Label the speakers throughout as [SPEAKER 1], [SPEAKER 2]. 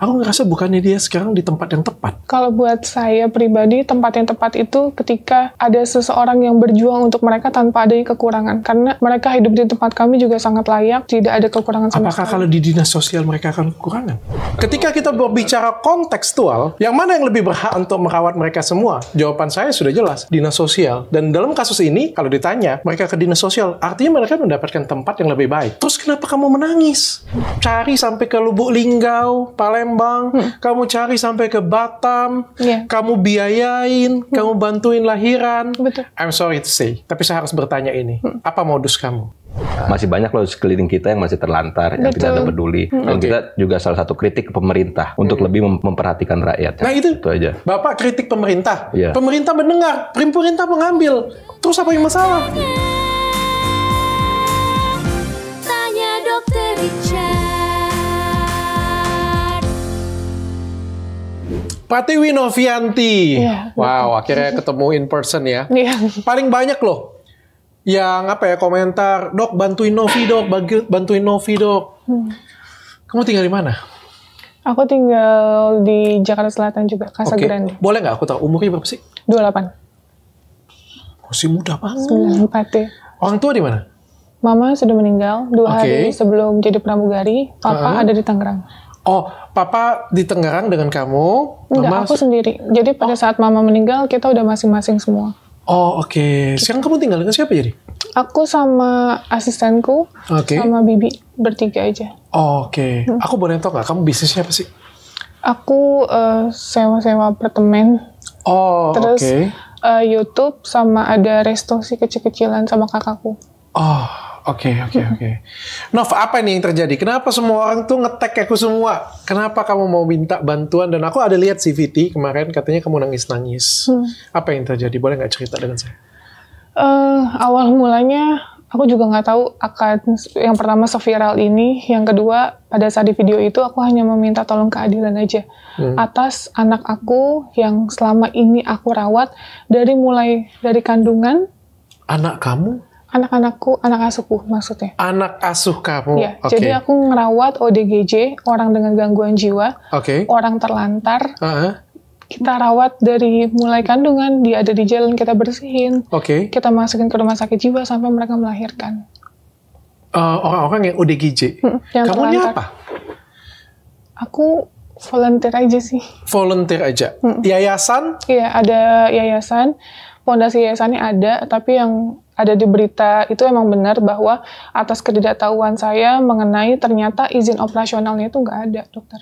[SPEAKER 1] Aku ngerasa bukannya dia sekarang di tempat yang tepat.
[SPEAKER 2] Kalau buat saya pribadi, tempat yang tepat itu ketika ada seseorang yang berjuang untuk mereka tanpa adanya kekurangan. Karena mereka hidup di tempat kami juga sangat layak, tidak ada kekurangan sama
[SPEAKER 1] Apakah
[SPEAKER 2] sekali.
[SPEAKER 1] kalau di dinas sosial mereka akan kekurangan? Ketika kita berbicara kontekstual, yang mana yang lebih berhak untuk merawat mereka semua? Jawaban saya sudah jelas, dinas sosial. Dan dalam kasus ini, kalau ditanya, mereka ke dinas sosial, artinya mereka mendapatkan tempat yang lebih baik. Terus kenapa kamu menangis? Cari sampai ke Lubuk Linggau, Palembang, kamu cari sampai ke Batam, kamu biayain, kamu bantuin lahiran.
[SPEAKER 2] Betul.
[SPEAKER 1] I'm sorry to say, tapi saya harus bertanya ini, apa modus kamu?
[SPEAKER 3] Masih banyak loh sekeliling kita yang masih terlantar, yang tidak ada peduli. Dan kita juga salah satu kritik ke pemerintah untuk lebih memperhatikan rakyat.
[SPEAKER 1] Nah itu
[SPEAKER 3] aja.
[SPEAKER 1] Bapak kritik pemerintah,
[SPEAKER 3] Iya.
[SPEAKER 1] Pemerintah mendengar, pemerintah mengambil. Terus apa yang masalah?
[SPEAKER 4] Tanya Dokter Richard.
[SPEAKER 1] Pratiwi Novianti.
[SPEAKER 2] Iya,
[SPEAKER 1] Wow, akhirnya ketemu in person ya.
[SPEAKER 2] Iya.
[SPEAKER 1] Paling banyak loh yang komentar, "Dok, bantuin Novi, Dok, bantuin Novi, Dok." Kamu tinggal di mana?
[SPEAKER 2] Aku tinggal di Jakarta Selatan juga, Casa
[SPEAKER 1] Oke.
[SPEAKER 2] Grande.
[SPEAKER 1] Boleh nggak aku tahu umurnya berapa sih?
[SPEAKER 2] 28.
[SPEAKER 1] Masih muda banget.
[SPEAKER 2] 94 ya.
[SPEAKER 1] Orang tua di mana?
[SPEAKER 2] Mama sudah meninggal 2 hari sebelum jadi pramugari. Papa ada di Tangerang.
[SPEAKER 1] Oh, Papa di Tangerang dengan kamu?
[SPEAKER 2] Enggak,
[SPEAKER 1] Mama
[SPEAKER 2] aku sendiri. Jadi pada saat Mama meninggal, kita udah masing-masing semua.
[SPEAKER 1] Oh, oke. Sekarang kamu tinggal dengan siapa jadi?
[SPEAKER 2] Aku sama asistenku,
[SPEAKER 1] Oke.
[SPEAKER 2] sama Bibi, bertiga aja.
[SPEAKER 1] Oh, oke. Aku boleh tahu nggak, kamu bisnisnya apa sih?
[SPEAKER 2] Aku sewa-sewa apartemen,
[SPEAKER 1] Oh,
[SPEAKER 2] terus
[SPEAKER 1] oke.
[SPEAKER 2] YouTube, sama ada resto sih kecil-kecilan sama kakakku.
[SPEAKER 1] Oh, oke. Nov, apa nih yang terjadi? Kenapa semua orang tuh nge-tag aku semua? Kenapa kamu mau minta bantuan? Dan aku ada lihat CVT kemarin, katanya kamu nangis-nangis. Apa yang terjadi? Boleh nggak cerita dengan saya?
[SPEAKER 2] Awal mulanya aku juga nggak tahu akan yang pertama seviral ini, yang kedua pada saat di video itu aku hanya meminta tolong keadilan aja atas anak aku yang selama ini aku rawat mulai dari kandungan.
[SPEAKER 1] Anak kamu?
[SPEAKER 2] Anak-anakku, anak asuhku maksudnya.
[SPEAKER 1] Anak asuh kamu?
[SPEAKER 2] Ya,
[SPEAKER 1] Oke.
[SPEAKER 2] jadi aku ngerawat ODGJ, orang dengan gangguan jiwa,
[SPEAKER 1] Oke.
[SPEAKER 2] orang terlantar.
[SPEAKER 1] Heeh.
[SPEAKER 2] Kita rawat dari mulai kandungan, dia ada di jalan, kita bersihin.
[SPEAKER 1] Oke.
[SPEAKER 2] Kita masukin ke rumah sakit jiwa sampai mereka melahirkan.
[SPEAKER 1] Orang-orang yang ODGJ.
[SPEAKER 2] Yang
[SPEAKER 1] Kamu ini
[SPEAKER 2] terlantar.
[SPEAKER 1] apa?
[SPEAKER 2] Aku volunteer aja sih.
[SPEAKER 1] Volunteer aja. Yayasan?
[SPEAKER 2] Iya, ada yayasan, fondasi yayasannya ada, tapi yang ada di berita itu emang benar bahwa atas ketidaktahuan saya mengenai ternyata izin operasionalnya itu nggak ada, dokter.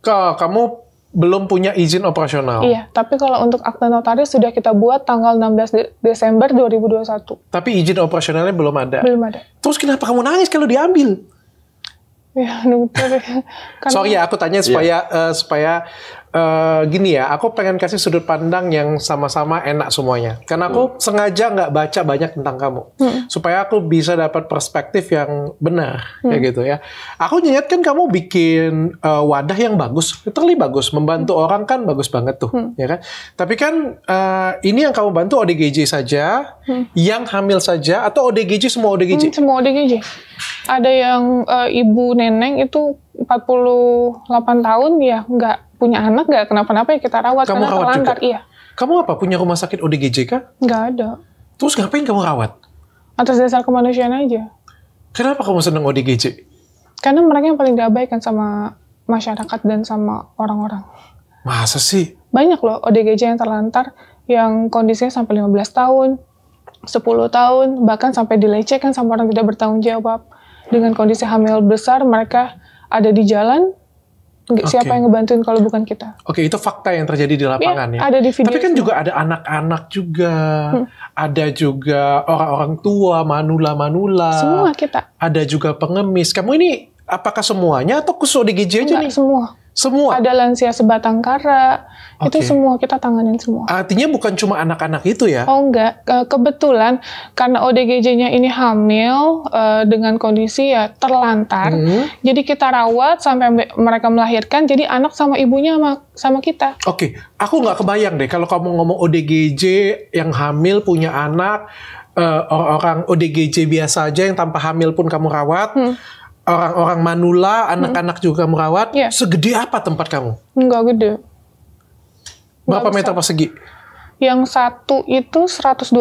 [SPEAKER 1] Kamu belum punya izin operasional?
[SPEAKER 2] Iya, tapi kalau untuk akte notaris sudah kita buat tanggal 16 Desember 2021.
[SPEAKER 1] Tapi izin operasionalnya belum ada?
[SPEAKER 2] Belum ada.
[SPEAKER 1] Terus kenapa kamu nangis kalau diambil?
[SPEAKER 2] Ya, dokter.
[SPEAKER 1] Sorry ya, aku tanya supaya gini ya, aku pengen kasih sudut pandang yang sama-sama enak semuanya. Karena aku sengaja nggak baca banyak tentang kamu, supaya aku bisa dapat perspektif yang benar, kayak gitu ya. Aku lihat kan kamu bikin wadah yang bagus, literally bagus, membantu orang kan bagus banget tuh, ya kan. Tapi kan ini yang kamu bantu ODGJ saja, yang hamil saja, atau ODGJ semua ODGJ?
[SPEAKER 2] Semua ODGJ. Ada yang ibu neneng itu 48 tahun ya nggak punya anak, nggak kenapa-napa ya kita rawat.
[SPEAKER 1] Kamu
[SPEAKER 2] karena
[SPEAKER 1] rawat
[SPEAKER 2] terlantar.
[SPEAKER 1] juga?
[SPEAKER 2] Iya.
[SPEAKER 1] Kamu apa? Punya rumah sakit ODGJ kah?
[SPEAKER 2] Nggak ada.
[SPEAKER 1] Terus ngapain kamu rawat?
[SPEAKER 2] Atas dasar kemanusiaan aja.
[SPEAKER 1] Kenapa kamu senang ODGJ?
[SPEAKER 2] Karena mereka yang paling diabaikan sama masyarakat dan sama orang-orang.
[SPEAKER 1] Masa sih?
[SPEAKER 2] Banyak loh ODGJ yang terlantar, yang kondisinya sampai 15 tahun, 10 tahun, bahkan sampai dilecehkan sama orang tidak bertanggung jawab. Dengan kondisi hamil besar, mereka ada di jalan, siapa yang ngebantuin kalau bukan kita?
[SPEAKER 1] Oke, itu fakta yang terjadi di lapangan ya.
[SPEAKER 2] Ada di video.
[SPEAKER 1] Tapi kan juga ada anak-anak juga, ada juga orang-orang tua, manula-manula.
[SPEAKER 2] Semua kita.
[SPEAKER 1] Ada juga pengemis. Kamu ini apakah semuanya atau khusus ODGJ aja nih?
[SPEAKER 2] Semua.
[SPEAKER 1] Semua?
[SPEAKER 2] Ada lansia sebatang kara, itu semua kita tanganin semua.
[SPEAKER 1] Artinya bukan cuma anak-anak itu ya?
[SPEAKER 2] Oh enggak, kebetulan karena ODGJ-nya ini hamil dengan kondisi ya terlantar, jadi kita rawat sampai mereka melahirkan, jadi anak sama ibunya sama kita.
[SPEAKER 1] Oke, aku nggak kebayang deh kalau kamu ngomong ODGJ yang hamil punya anak, orang ODGJ biasa aja yang tanpa hamil pun kamu rawat, orang-orang manula, anak-anak juga merawat. Segede apa tempat kamu?
[SPEAKER 2] Enggak gede.
[SPEAKER 1] Berapa meter persegi?
[SPEAKER 2] Yang satu itu 120.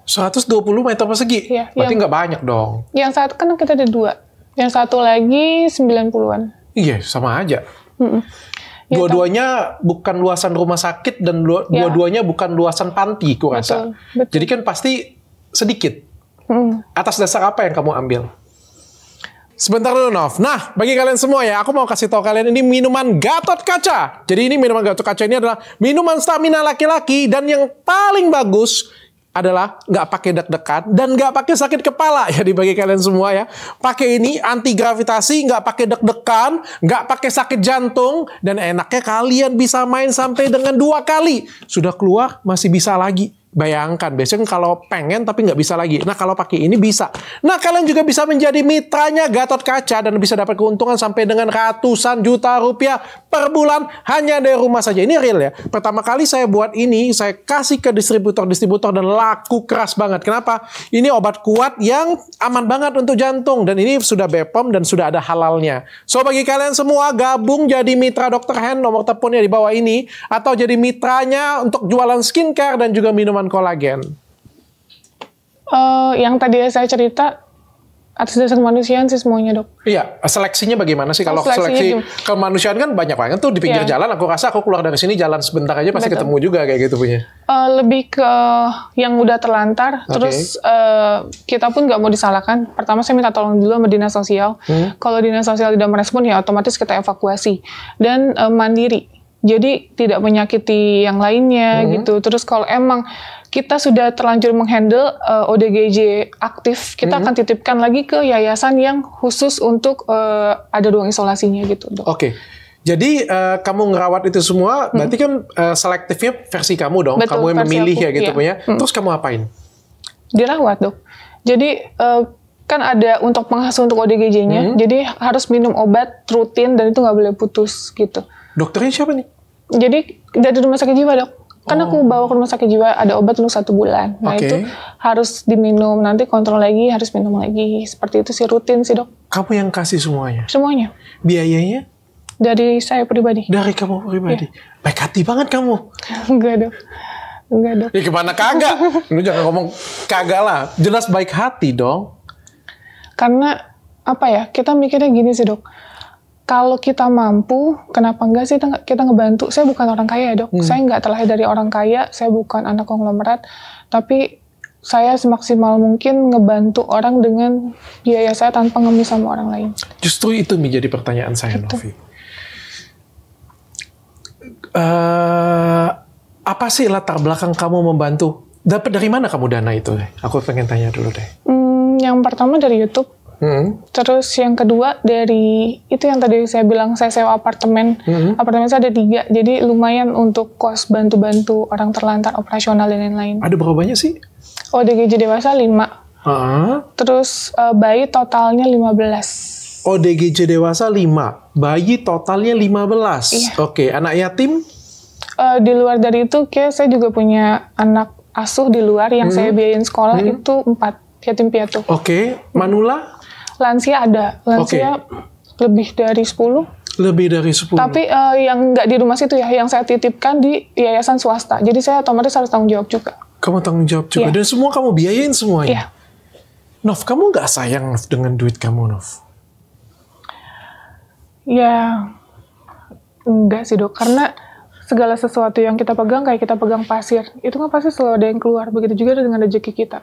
[SPEAKER 1] 120 meter persegi?
[SPEAKER 2] Iya.
[SPEAKER 1] Berarti nggak banyak dong.
[SPEAKER 2] Yang satu kan kita ada 2. Yang satu lagi 90-an.
[SPEAKER 1] Iya, sama aja. Dua-duanya bukan luasan rumah sakit dan dua-duanya bukan luasan panti, ku rasa.
[SPEAKER 2] Betul.
[SPEAKER 1] Jadi kan pasti sedikit. Atas dasar apa yang kamu ambil? Sebentar dulu, Nov. Nah, bagi kalian semua ya, aku mau kasih tahu kalian ini minuman Gatot Kaca. Jadi ini minuman Gatot Kaca ini adalah minuman stamina laki-laki dan yang paling bagus adalah nggak pakai deg-degan dan nggak pakai sakit kepala ya bagi kalian semua ya. Pakai ini anti gravitasi, nggak pakai deg-degan, nggak pakai sakit jantung dan enaknya kalian bisa main sampai dengan 2 kali. Sudah keluar masih bisa lagi. Bayangkan, biasanya kalau pengen tapi nggak bisa lagi. Nah, kalau pakai ini bisa. Nah, kalian juga bisa menjadi mitranya Gatot Kaca dan bisa dapat keuntungan sampai dengan ratusan juta rupiah per bulan hanya dari rumah saja. Ini real ya. Pertama kali saya buat ini, saya kasih ke distributor-distributor dan laku keras banget. Kenapa? Ini obat kuat yang aman banget untuk jantung dan ini sudah BPOM dan sudah ada halalnya. So, bagi kalian semua gabung jadi mitra Dr. Hand, nomor teleponnya di bawah ini, atau jadi mitranya untuk jualan skincare dan juga minuman kolagen.
[SPEAKER 2] Yang tadi saya cerita atas dasar kemanusiaan sih semuanya, Dok.
[SPEAKER 1] Iya, seleksinya bagaimana sih? Kalau seleksi kemanusiaan kan banyak banget tuh di pinggir jalan. Aku rasa aku keluar dari sini jalan sebentar aja pasti ketemu juga kayak gitu punya.
[SPEAKER 2] Lebih ke yang udah terlantar, terus kita pun nggak mau disalahkan. Pertama saya minta tolong dulu sama dinas sosial. Kalau dinas sosial tidak merespon ya otomatis kita evakuasi dan mandiri. Jadi tidak menyakiti yang lainnya gitu. Terus kalau emang kita sudah terlanjur menghandle ODGJ aktif, kita akan titipkan lagi ke yayasan yang khusus untuk ada ruang isolasinya gitu, Dok.
[SPEAKER 1] Oke. Jadi kamu ngerawat itu semua, berarti kan selektifnya versi kamu dong.
[SPEAKER 2] Betul,
[SPEAKER 1] kamu yang memilih
[SPEAKER 2] aku,
[SPEAKER 1] ya gitu punya. Terus kamu apain?
[SPEAKER 2] Dirawat, Dok. Jadi kan ada untuk pengasuh untuk ODGJ-nya, jadi harus minum obat rutin dan itu nggak boleh putus gitu.
[SPEAKER 1] Dokternya siapa nih?
[SPEAKER 2] Jadi dari rumah sakit jiwa, Dok. Kan aku bawa ke rumah sakit jiwa, ada obat untuk 1 bulan. Nah itu harus diminum, nanti kontrol lagi, harus minum lagi. Seperti itu sih, rutin sih, Dok.
[SPEAKER 1] Kamu yang kasih semuanya?
[SPEAKER 2] Semuanya.
[SPEAKER 1] Biayanya?
[SPEAKER 2] Dari saya pribadi.
[SPEAKER 1] Dari kamu pribadi? Ya. Baik hati banget kamu.
[SPEAKER 2] Enggak, Dok. Enggak, Dok.
[SPEAKER 1] Ya gimana kagak? Lu jangan ngomong kagak lah. Jelas baik hati dong.
[SPEAKER 2] Karena, apa ya, kita mikirnya gini sih, Dok. Kalau kita mampu, kenapa enggak sih kita ngebantu? Saya bukan orang kaya, Dok. Saya nggak terlahir dari orang kaya, saya bukan anak konglomerat, tapi saya semaksimal mungkin ngebantu orang dengan biaya saya tanpa ngemis sama orang lain.
[SPEAKER 1] Justru itu menjadi pertanyaan saya, Novi. Apa sih latar belakang kamu membantu? Dapat dari mana kamu dana itu? Aku pengen tanya dulu deh.
[SPEAKER 2] Yang pertama dari YouTube. Terus yang kedua dari itu yang tadi saya bilang, saya sewa apartemen. Apartemen saya ada 3, jadi lumayan untuk kos bantu-bantu orang terlantar, operasional dan lain-lain.
[SPEAKER 1] Ada berapa banyak sih?
[SPEAKER 2] ODGJ dewasa 5. Terus bayi totalnya 15.
[SPEAKER 1] ODGJ dewasa 5, bayi totalnya 15.
[SPEAKER 2] Iya.
[SPEAKER 1] Oke, anak yatim?
[SPEAKER 2] Di luar dari itu, kayak saya juga punya anak asuh di luar yang saya biayain sekolah itu 4, yatim piatu.
[SPEAKER 1] Oke, manula?
[SPEAKER 2] Lansia ada, lansia lebih dari 10.
[SPEAKER 1] Lebih dari 10.
[SPEAKER 2] Tapi yang nggak di rumah situ ya, yang saya titipkan di yayasan swasta. Jadi saya otomatis harus tanggung jawab juga.
[SPEAKER 1] Kamu tanggung jawab juga. Dan semua kamu biayain semuanya?
[SPEAKER 2] Iya.
[SPEAKER 1] Nov, kamu nggak sayang Nov, dengan duit kamu, Nov?
[SPEAKER 2] Ya, enggak sih, Dok. Karena segala sesuatu yang kita pegang, kayak kita pegang pasir, itu kan pasti selalu ada yang keluar. Begitu juga dengan rezeki kita.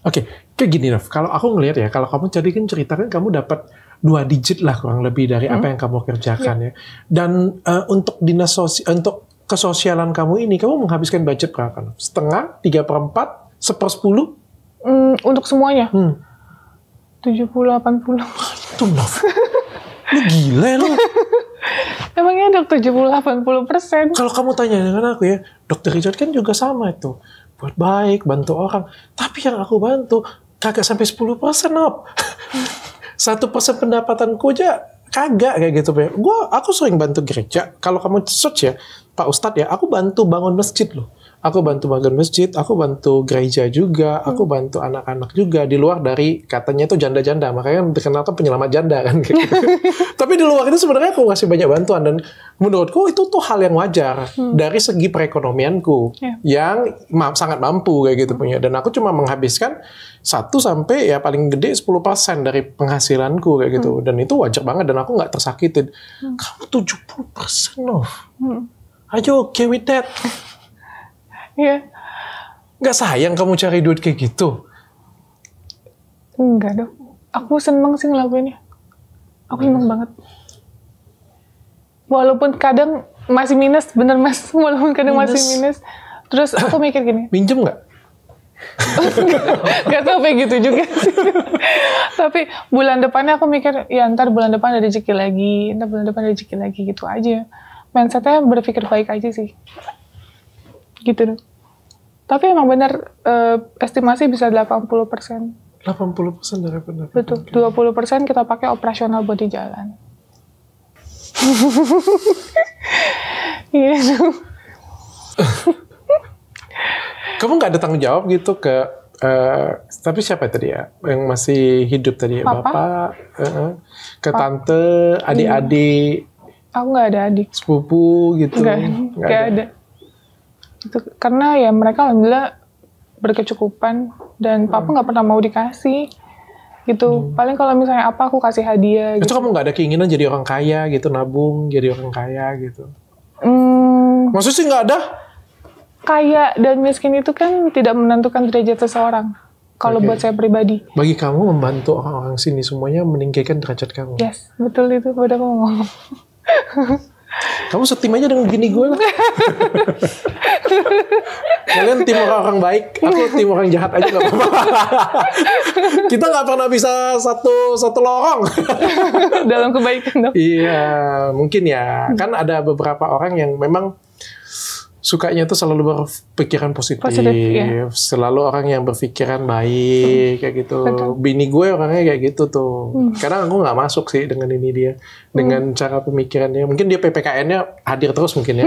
[SPEAKER 1] Oke, kayak gini, Nov. Kalau aku ngelihat ya, kalau kamu tadi kan ceritakan kamu dapat 2 digit lah kurang lebih dari apa yang kamu kerjakan ya. Dan untuk dinas sosial, untuk kesosialan kamu ini, kamu menghabiskan budget berapa? Setengah, 3/4, 1/10?
[SPEAKER 2] Untuk semuanya? 70-80.
[SPEAKER 1] Tuh, Nov. Lu gila lu.
[SPEAKER 2] Emangnya ada 70-80%?
[SPEAKER 1] Kalau kamu tanya dengan aku ya, Dr. Richard kan juga sama itu. Buat baik, bantu orang. Tapi yang aku bantu, kagak sampai 10%, Nov. 1% pendapatanku aja kagak kayak gitu. Aku sering bantu gereja. Kalau kamu search ya, Pak Ustadz ya, aku bantu bangun masjid loh. aku bantu magang masjid, aku bantu gereja juga, aku bantu anak-anak juga di luar dari katanya itu janda-janda, makanya dikenalkan penyelamat janda kan gitu. Tapi di luar itu sebenarnya aku ngasih banyak bantuan dan menurutku itu tuh hal yang wajar dari segi perekonomianku yang sangat mampu kayak gitu punya, dan aku cuma menghabiskan 1 sampai ya paling gede 10% dari penghasilanku kayak gitu, dan itu wajar banget dan aku nggak tersakitin. Kamu 70% loh. Are you okay with that?
[SPEAKER 2] Iya.
[SPEAKER 1] Nggak sayang kamu cari duit kayak gitu?
[SPEAKER 2] Enggak dong. Aku seneng sih ngelakuinnya. Aku seneng banget. Walaupun kadang masih minus, bener Mas. Walaupun kadang masih minus. Terus aku mikir gini.
[SPEAKER 1] Minjem nggak?
[SPEAKER 2] Gak sampai gitu juga sih. Tapi bulan depannya aku mikir, ya ntar bulan depan ada rezeki lagi, ntar bulan depan ada rezeki lagi, gitu aja. Mindsetnya berpikir baik aja sih. Gitu dong. Tapi emang benar estimasi bisa 80%.
[SPEAKER 1] 80% dari pendapatan.
[SPEAKER 2] Betul. 20% kita pakai operasional buat di jalan. Iya.
[SPEAKER 1] Kamu nggak ada tanggung jawab gitu ke tapi siapa tadi ya yang masih hidup tadi ya? Bapak, ke tante, adik-adik.
[SPEAKER 2] Aku nggak ada adik.
[SPEAKER 1] Sepupu gitu.
[SPEAKER 2] Nggak ada. Itu karena ya mereka alhamdulillah berkecukupan dan papa nggak pernah mau dikasih gitu. Paling kalau misalnya apa aku kasih hadiah.
[SPEAKER 1] Itu
[SPEAKER 2] gitu.
[SPEAKER 1] kamu nggak ada keinginan jadi orang kaya gitu, nabung jadi orang kaya gitu? Maksudnya sih nggak ada?
[SPEAKER 2] Kaya dan miskin itu kan tidak menentukan derajat seseorang. Kalau buat saya pribadi.
[SPEAKER 1] Bagi kamu membantu orang-orang sini semuanya meninggikan derajat kamu.
[SPEAKER 2] Yes, betul itu. Udah aku ngomong.
[SPEAKER 1] Kamu setim aja dengan gini gue lah. Kalian tim orang-orang baik, aku tim orang jahat aja gak apa-apa. Kita gak pernah bisa satu lorong.
[SPEAKER 2] Dalam kebaikan dong.
[SPEAKER 1] Iya, mungkin ya. Kan ada beberapa orang yang memang sukanya itu selalu berpikiran positif ya. Selalu orang yang berpikiran baik kayak gitu. Betul. Bini gue orangnya kayak gitu tuh. Kadang aku nggak masuk sih dengan ini dia, dengan cara pemikirannya. Mungkin dia PPKN-nya hadir terus mungkin ya.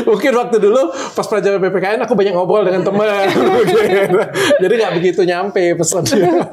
[SPEAKER 1] Mungkin waktu dulu pas pelajaran PPKN aku banyak ngobrol dengan teman. Jadi nggak begitu nyampe pesannya.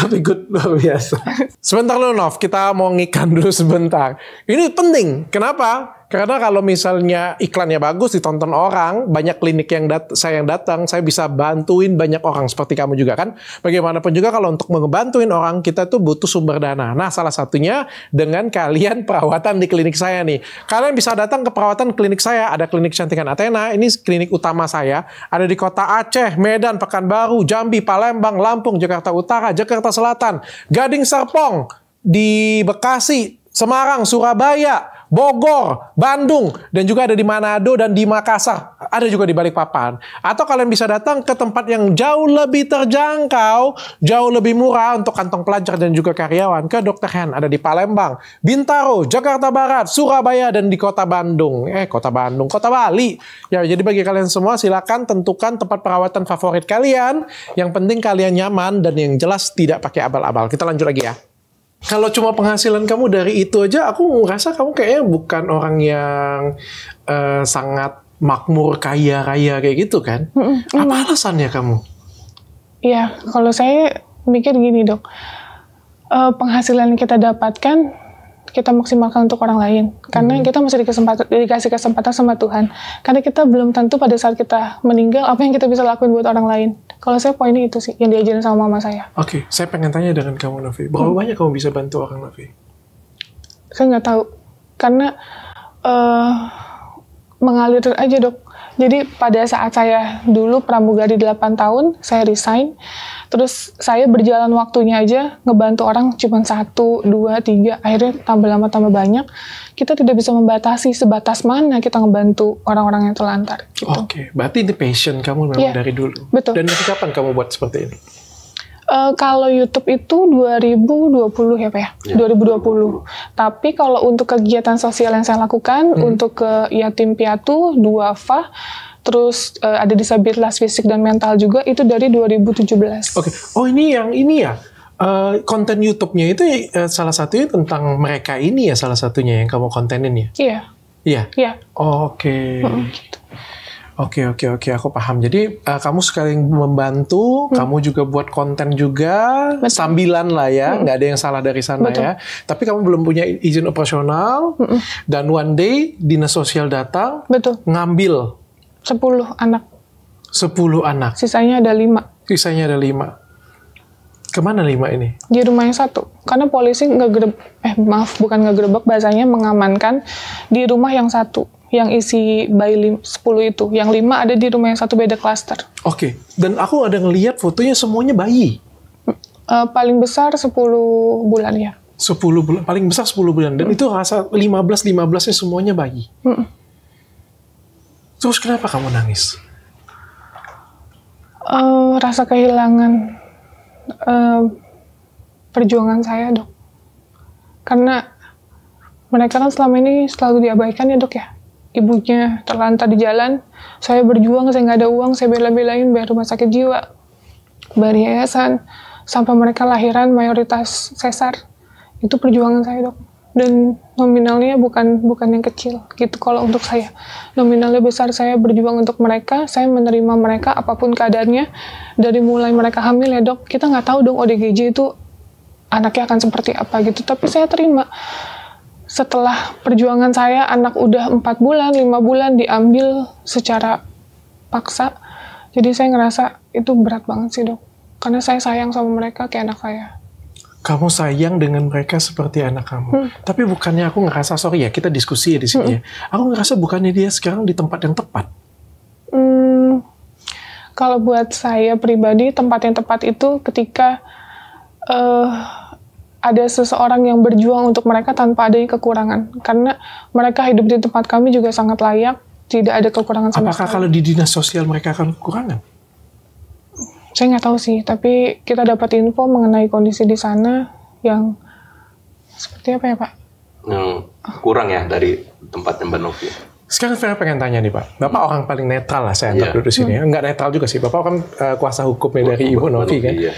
[SPEAKER 1] Tapi good, luar biasa. Sebentar loh Nov, kita mau ngikan dulu sebentar. Ini penting. Kenapa? Karena kalau misalnya iklannya bagus, ditonton orang, banyak klinik yang saya datang, saya bisa bantuin banyak orang seperti kamu juga kan. Bagaimanapun juga kalau untuk ngebantuin orang, kita tuh butuh sumber dana. Nah, salah satunya dengan kalian perawatan di klinik saya nih. Kalian bisa datang ke perawatan klinik saya. Ada klinik Cantikan Athena, ini klinik utama saya. Ada di kota Aceh, Medan, Pekanbaru, Jambi, Palembang, Lampung, Jakarta Utara, Jakarta Selatan, Gading Serpong, di Bekasi, Semarang, Surabaya, Bogor, Bandung, dan juga ada di Manado dan di Makassar. Ada juga di Balikpapan. Atau kalian bisa datang ke tempat yang jauh lebih terjangkau, jauh lebih murah untuk kantong pelajar dan juga karyawan, ke Dr. Hen. Ada di Palembang, Bintaro, Jakarta Barat, Surabaya, dan di Kota Bandung. Kota Bali. Ya, jadi bagi kalian semua silakan tentukan tempat perawatan favorit kalian. Yang penting kalian nyaman dan yang jelas tidak pakai abal-abal. Kita lanjut lagi ya. Kalau cuma penghasilan kamu dari itu aja, aku ngerasa kamu kayaknya bukan orang yang sangat makmur, kaya raya kayak gitu kan? Apa alasannya kamu?
[SPEAKER 2] Iya, kalau saya mikir gini dok, penghasilan yang kita dapatkan, kita maksimalkan untuk orang lain. Karena kita masih dikasih kesempatan sama Tuhan. Karena kita belum tentu pada saat kita meninggal, apa yang kita bisa lakuin buat orang lain. Kalau saya poinnya itu sih, yang diajarin sama mama saya. Oke,
[SPEAKER 1] saya pengen tanya dengan kamu, Novi. Berapa banyak kamu bisa bantu orang, Novi?
[SPEAKER 2] Saya nggak tahu. Karena mengalir aja, dok. Jadi pada saat saya dulu pramugari 8 tahun, saya resign. Terus saya berjalan waktunya aja, ngebantu orang cuma 1, 2, 3. Akhirnya tambah lama tambah banyak. Kita tidak bisa membatasi sebatas mana kita ngebantu orang-orang yang terlantar. Gitu.
[SPEAKER 1] Oke, berarti ini passion kamu memang dari dulu.
[SPEAKER 2] Betul.
[SPEAKER 1] Dan dari kapan kamu buat seperti ini?
[SPEAKER 2] Kalau YouTube itu 2020 ya Pak ya? 2020. Tapi kalau untuk kegiatan sosial yang saya lakukan, untuk ke yatim piatu, duafa, terus ada disabilitas fisik dan mental juga, itu dari 2017.
[SPEAKER 1] Oke. Oh ini ya? konten YouTube-nya itu salah satunya tentang mereka ini ya, salah satunya yang kamu kontenin ya?
[SPEAKER 2] Iya.
[SPEAKER 1] Iya?
[SPEAKER 2] Iya.
[SPEAKER 1] Oke. Oke, aku paham. Jadi kamu sekalian membantu, kamu juga buat konten juga,
[SPEAKER 2] Betul.
[SPEAKER 1] sambilan lah ya, nggak ada yang salah dari sana.
[SPEAKER 2] Betul.
[SPEAKER 1] Ya. Tapi kamu belum punya izin operasional, dan one day dinas sosial datang,
[SPEAKER 2] Betul.
[SPEAKER 1] ngambil
[SPEAKER 2] 10 anak.
[SPEAKER 1] 10 anak,
[SPEAKER 2] Sisanya ada 5.
[SPEAKER 1] sisanya ada 5. Kemana 5 ini?
[SPEAKER 2] Di rumah yang satu. Karena polisi bukan ngegerebek, bahasanya mengamankan di rumah yang satu. Yang isi bayi 10 itu. Yang 5 ada di rumah yang satu, beda klaster.
[SPEAKER 1] Oke, dan aku ada ngelihat fotonya semuanya bayi.
[SPEAKER 2] Paling besar 10 bulan ya.
[SPEAKER 1] 10 bulan, paling besar 10 bulan. Dan itu rasa 15-15-nya semuanya bayi. Terus kenapa kamu nangis?
[SPEAKER 2] Rasa kehilangan perjuangan saya, Dok. Karena mereka kan selama ini selalu diabaikan ya, Dok ya. Ibunya terlantar di jalan, saya berjuang, saya nggak ada uang, saya bela-belain bayar rumah sakit jiwa, bayar yayasan, sampai mereka lahiran mayoritas sesar. Itu perjuangan saya, Dok. Dan nominalnya bukan yang kecil gitu kalau untuk saya. Nominalnya besar, saya berjuang untuk mereka, saya menerima mereka apapun keadaannya. Dari mulai mereka hamil ya, Dok, kita nggak tahu dong ODGJ itu anaknya akan seperti apa gitu, tapi saya terima. Setelah perjuangan saya, anak udah 4 bulan, 5 bulan diambil secara paksa. Jadi saya ngerasa itu berat banget sih, Dok. Karena saya sayang sama mereka kayak anak saya.
[SPEAKER 1] Kamu sayang dengan mereka seperti anak kamu. Tapi bukannya aku ngerasa, sorry ya, kita diskusi ya di sini ya. Aku ngerasa bukannya dia sekarang di tempat yang tepat.
[SPEAKER 2] Kalau buat saya pribadi, tempat yang tepat itu ketika ada seseorang yang berjuang untuk mereka tanpa adanya kekurangan. Karena mereka hidup di tempat kami juga sangat layak, tidak ada kekurangan sama
[SPEAKER 1] Apakah
[SPEAKER 2] sekali.
[SPEAKER 1] kalau di dinas sosial mereka akan kekurangan?
[SPEAKER 2] Saya nggak tahu sih, tapi kita dapat info mengenai kondisi di sana yang seperti apa ya, Pak?
[SPEAKER 3] Yang kurang ya dari tempatnya Mbak Novi.
[SPEAKER 1] Sekarang saya pengen tanya nih Pak, Bapak orang paling netral lah saya anggap dulu di sini ya. Nggak netral juga sih, Bapak kan kuasa hukumnya dari Ibu Novi kan.
[SPEAKER 3] Iya.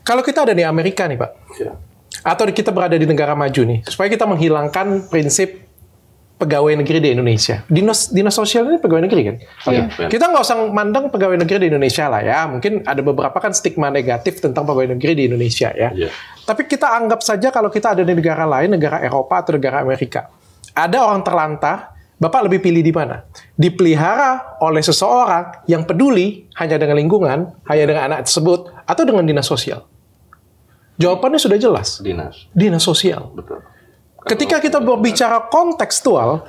[SPEAKER 1] Kalau kita ada di Amerika nih Pak,
[SPEAKER 3] Iya.
[SPEAKER 1] atau kita berada di negara maju nih, supaya kita menghilangkan prinsip pegawai negeri di Indonesia. Dinas sosial ini pegawai negeri kan?
[SPEAKER 2] Iya.
[SPEAKER 1] Kita nggak usah mandang pegawai negeri di Indonesia lah ya. Mungkin ada beberapa kan stigma negatif tentang pegawai negeri di Indonesia ya.
[SPEAKER 3] Iya.
[SPEAKER 1] Tapi kita anggap saja kalau kita ada di negara lain, negara Eropa atau negara Amerika. Ada orang terlantar, Bapak lebih pilih di mana? Dipelihara oleh seseorang yang peduli hanya dengan lingkungan, hanya dengan anak tersebut, atau dengan dinas sosial? Jawabannya sudah jelas. Dinas sosial.
[SPEAKER 3] Betul.
[SPEAKER 1] Ketika kita berbicara kontekstual,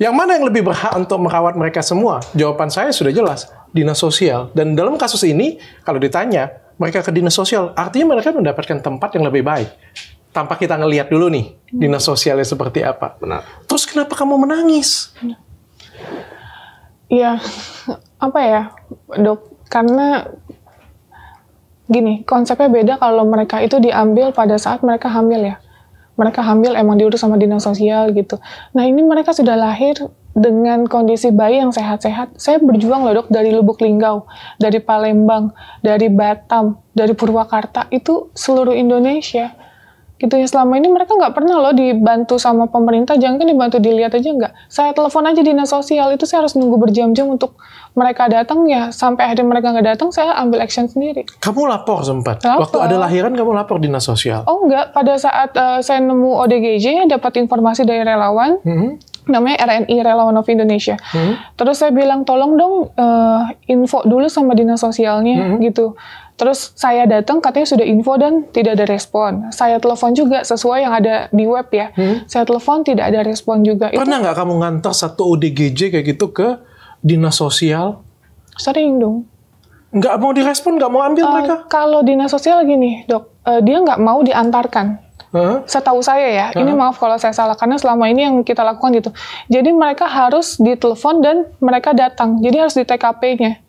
[SPEAKER 1] yang mana yang lebih berhak untuk merawat mereka semua? Jawaban saya sudah jelas, dinas sosial. Dan dalam kasus ini, kalau ditanya, mereka ke dinas sosial, artinya mereka mendapatkan tempat yang lebih baik. Tanpa kita ngelihat dulu nih, dinas sosialnya seperti apa.
[SPEAKER 3] Benar.
[SPEAKER 1] Terus kenapa kamu menangis?
[SPEAKER 2] Iya, apa ya, Dok? Karena gini, konsepnya beda kalau mereka itu diambil pada saat mereka hamil ya. Mereka hamil emang diurus sama dinas sosial gitu. Nah ini mereka sudah lahir dengan kondisi bayi yang sehat-sehat. Saya berjuang loh, Dok, dari Lubuk Linggau, dari Palembang, dari Batam, dari Purwakarta, itu seluruh Indonesia. Gitu ya, selama ini mereka nggak pernah loh dibantu sama pemerintah, jangan kan dibantu dilihat aja nggak. Saya telepon aja dinas sosial, itu saya harus nunggu berjam-jam untuk mereka datang ya, sampai akhirnya mereka nggak datang, saya ambil action sendiri.
[SPEAKER 1] Kamu lapor sempat?
[SPEAKER 2] Lapor.
[SPEAKER 1] Waktu ada lahiran kamu lapor dinas sosial?
[SPEAKER 2] Oh enggak, pada saat saya nemu ODGJ, dapat informasi dari relawan, namanya RNI, Relawan of Indonesia. Terus saya bilang, tolong dong info dulu sama dinas sosialnya gitu. Terus saya datang, katanya sudah info dan tidak ada respon. Saya telepon juga sesuai yang ada di web ya. Saya telepon, tidak ada respon juga.
[SPEAKER 1] Pernah nggak kamu ngantar satu ODGJ kayak gitu ke dinas sosial?
[SPEAKER 2] Sering dong.
[SPEAKER 1] Nggak mau direspon, nggak mau ambil mereka?
[SPEAKER 2] Kalau dinas sosial gini, Dok, dia nggak mau diantarkan. Setahu saya ya, ini maaf kalau saya salah, karena selama ini yang kita lakukan gitu. Jadi mereka harus ditelepon dan mereka datang. Jadi harus di TKP-nya.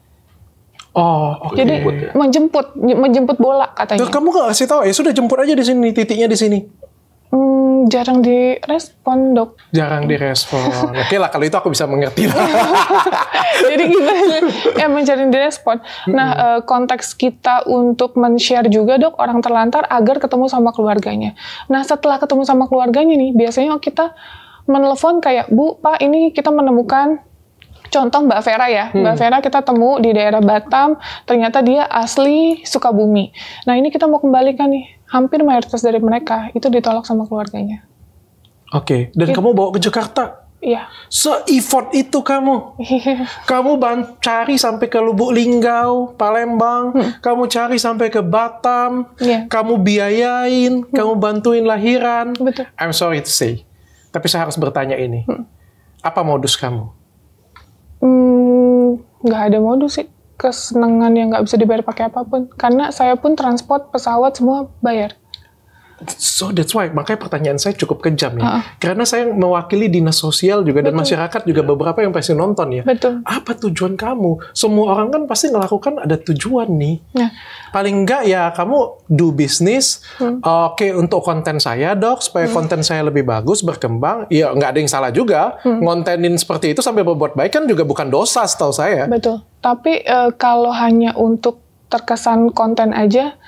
[SPEAKER 1] Oh, oke.
[SPEAKER 2] Jadi menjemput bola katanya.
[SPEAKER 1] Kamu nggak kasih tahu, ya sudah jemput aja di sini, titiknya di sini.
[SPEAKER 2] Jarang direspon, Dok.
[SPEAKER 1] Jarang direspon. Oke lah, kalau itu aku bisa mengerti lah.
[SPEAKER 2] Jadi gimana? Emang jarang direspon. Nah, konteks kita untuk men-share juga, Dok, orang terlantar agar ketemu sama keluarganya. Nah, setelah ketemu sama keluarganya nih, biasanya kita menelpon kayak, Bu, Pak, ini kita menemukan, contoh Mbak Vera ya. Mbak Vera kita temu di daerah Batam, ternyata dia asli Sukabumi. Nah, ini kita mau kembalikan nih. Hampir mayoritas dari mereka itu ditolak sama keluarganya.
[SPEAKER 1] Oke, dan kamu bawa ke Jakarta?
[SPEAKER 2] Iya.
[SPEAKER 1] Se-effort itu kamu. Kamu cari sampai ke Lubuk Linggau, Palembang, kamu cari sampai ke Batam, kamu biayain, kamu bantuin lahiran.
[SPEAKER 2] Betul.
[SPEAKER 1] I'm sorry to say, tapi saya harus bertanya ini. Apa modus kamu?
[SPEAKER 2] Nggak ada modus sih. Kesenangan yang nggak bisa dibayar pakai apapun. Karena saya pun transport, pesawat, semua bayar.
[SPEAKER 1] So that's why, makanya pertanyaan saya cukup kejam ya. Karena saya mewakili dinas sosial juga dan masyarakat juga beberapa yang pasti nonton ya.
[SPEAKER 2] Betul.
[SPEAKER 1] Apa tujuan kamu? Semua orang kan pasti ngelakukan ada tujuan nih. Paling enggak ya kamu do business. Oke, untuk konten saya, Dok, supaya konten saya lebih bagus, berkembang. Ya nggak ada yang salah juga. Ngontenin seperti itu sampai berbuat baik kan juga bukan dosa setahu saya.
[SPEAKER 2] Betul. Tapi kalau hanya untuk terkesan konten aja,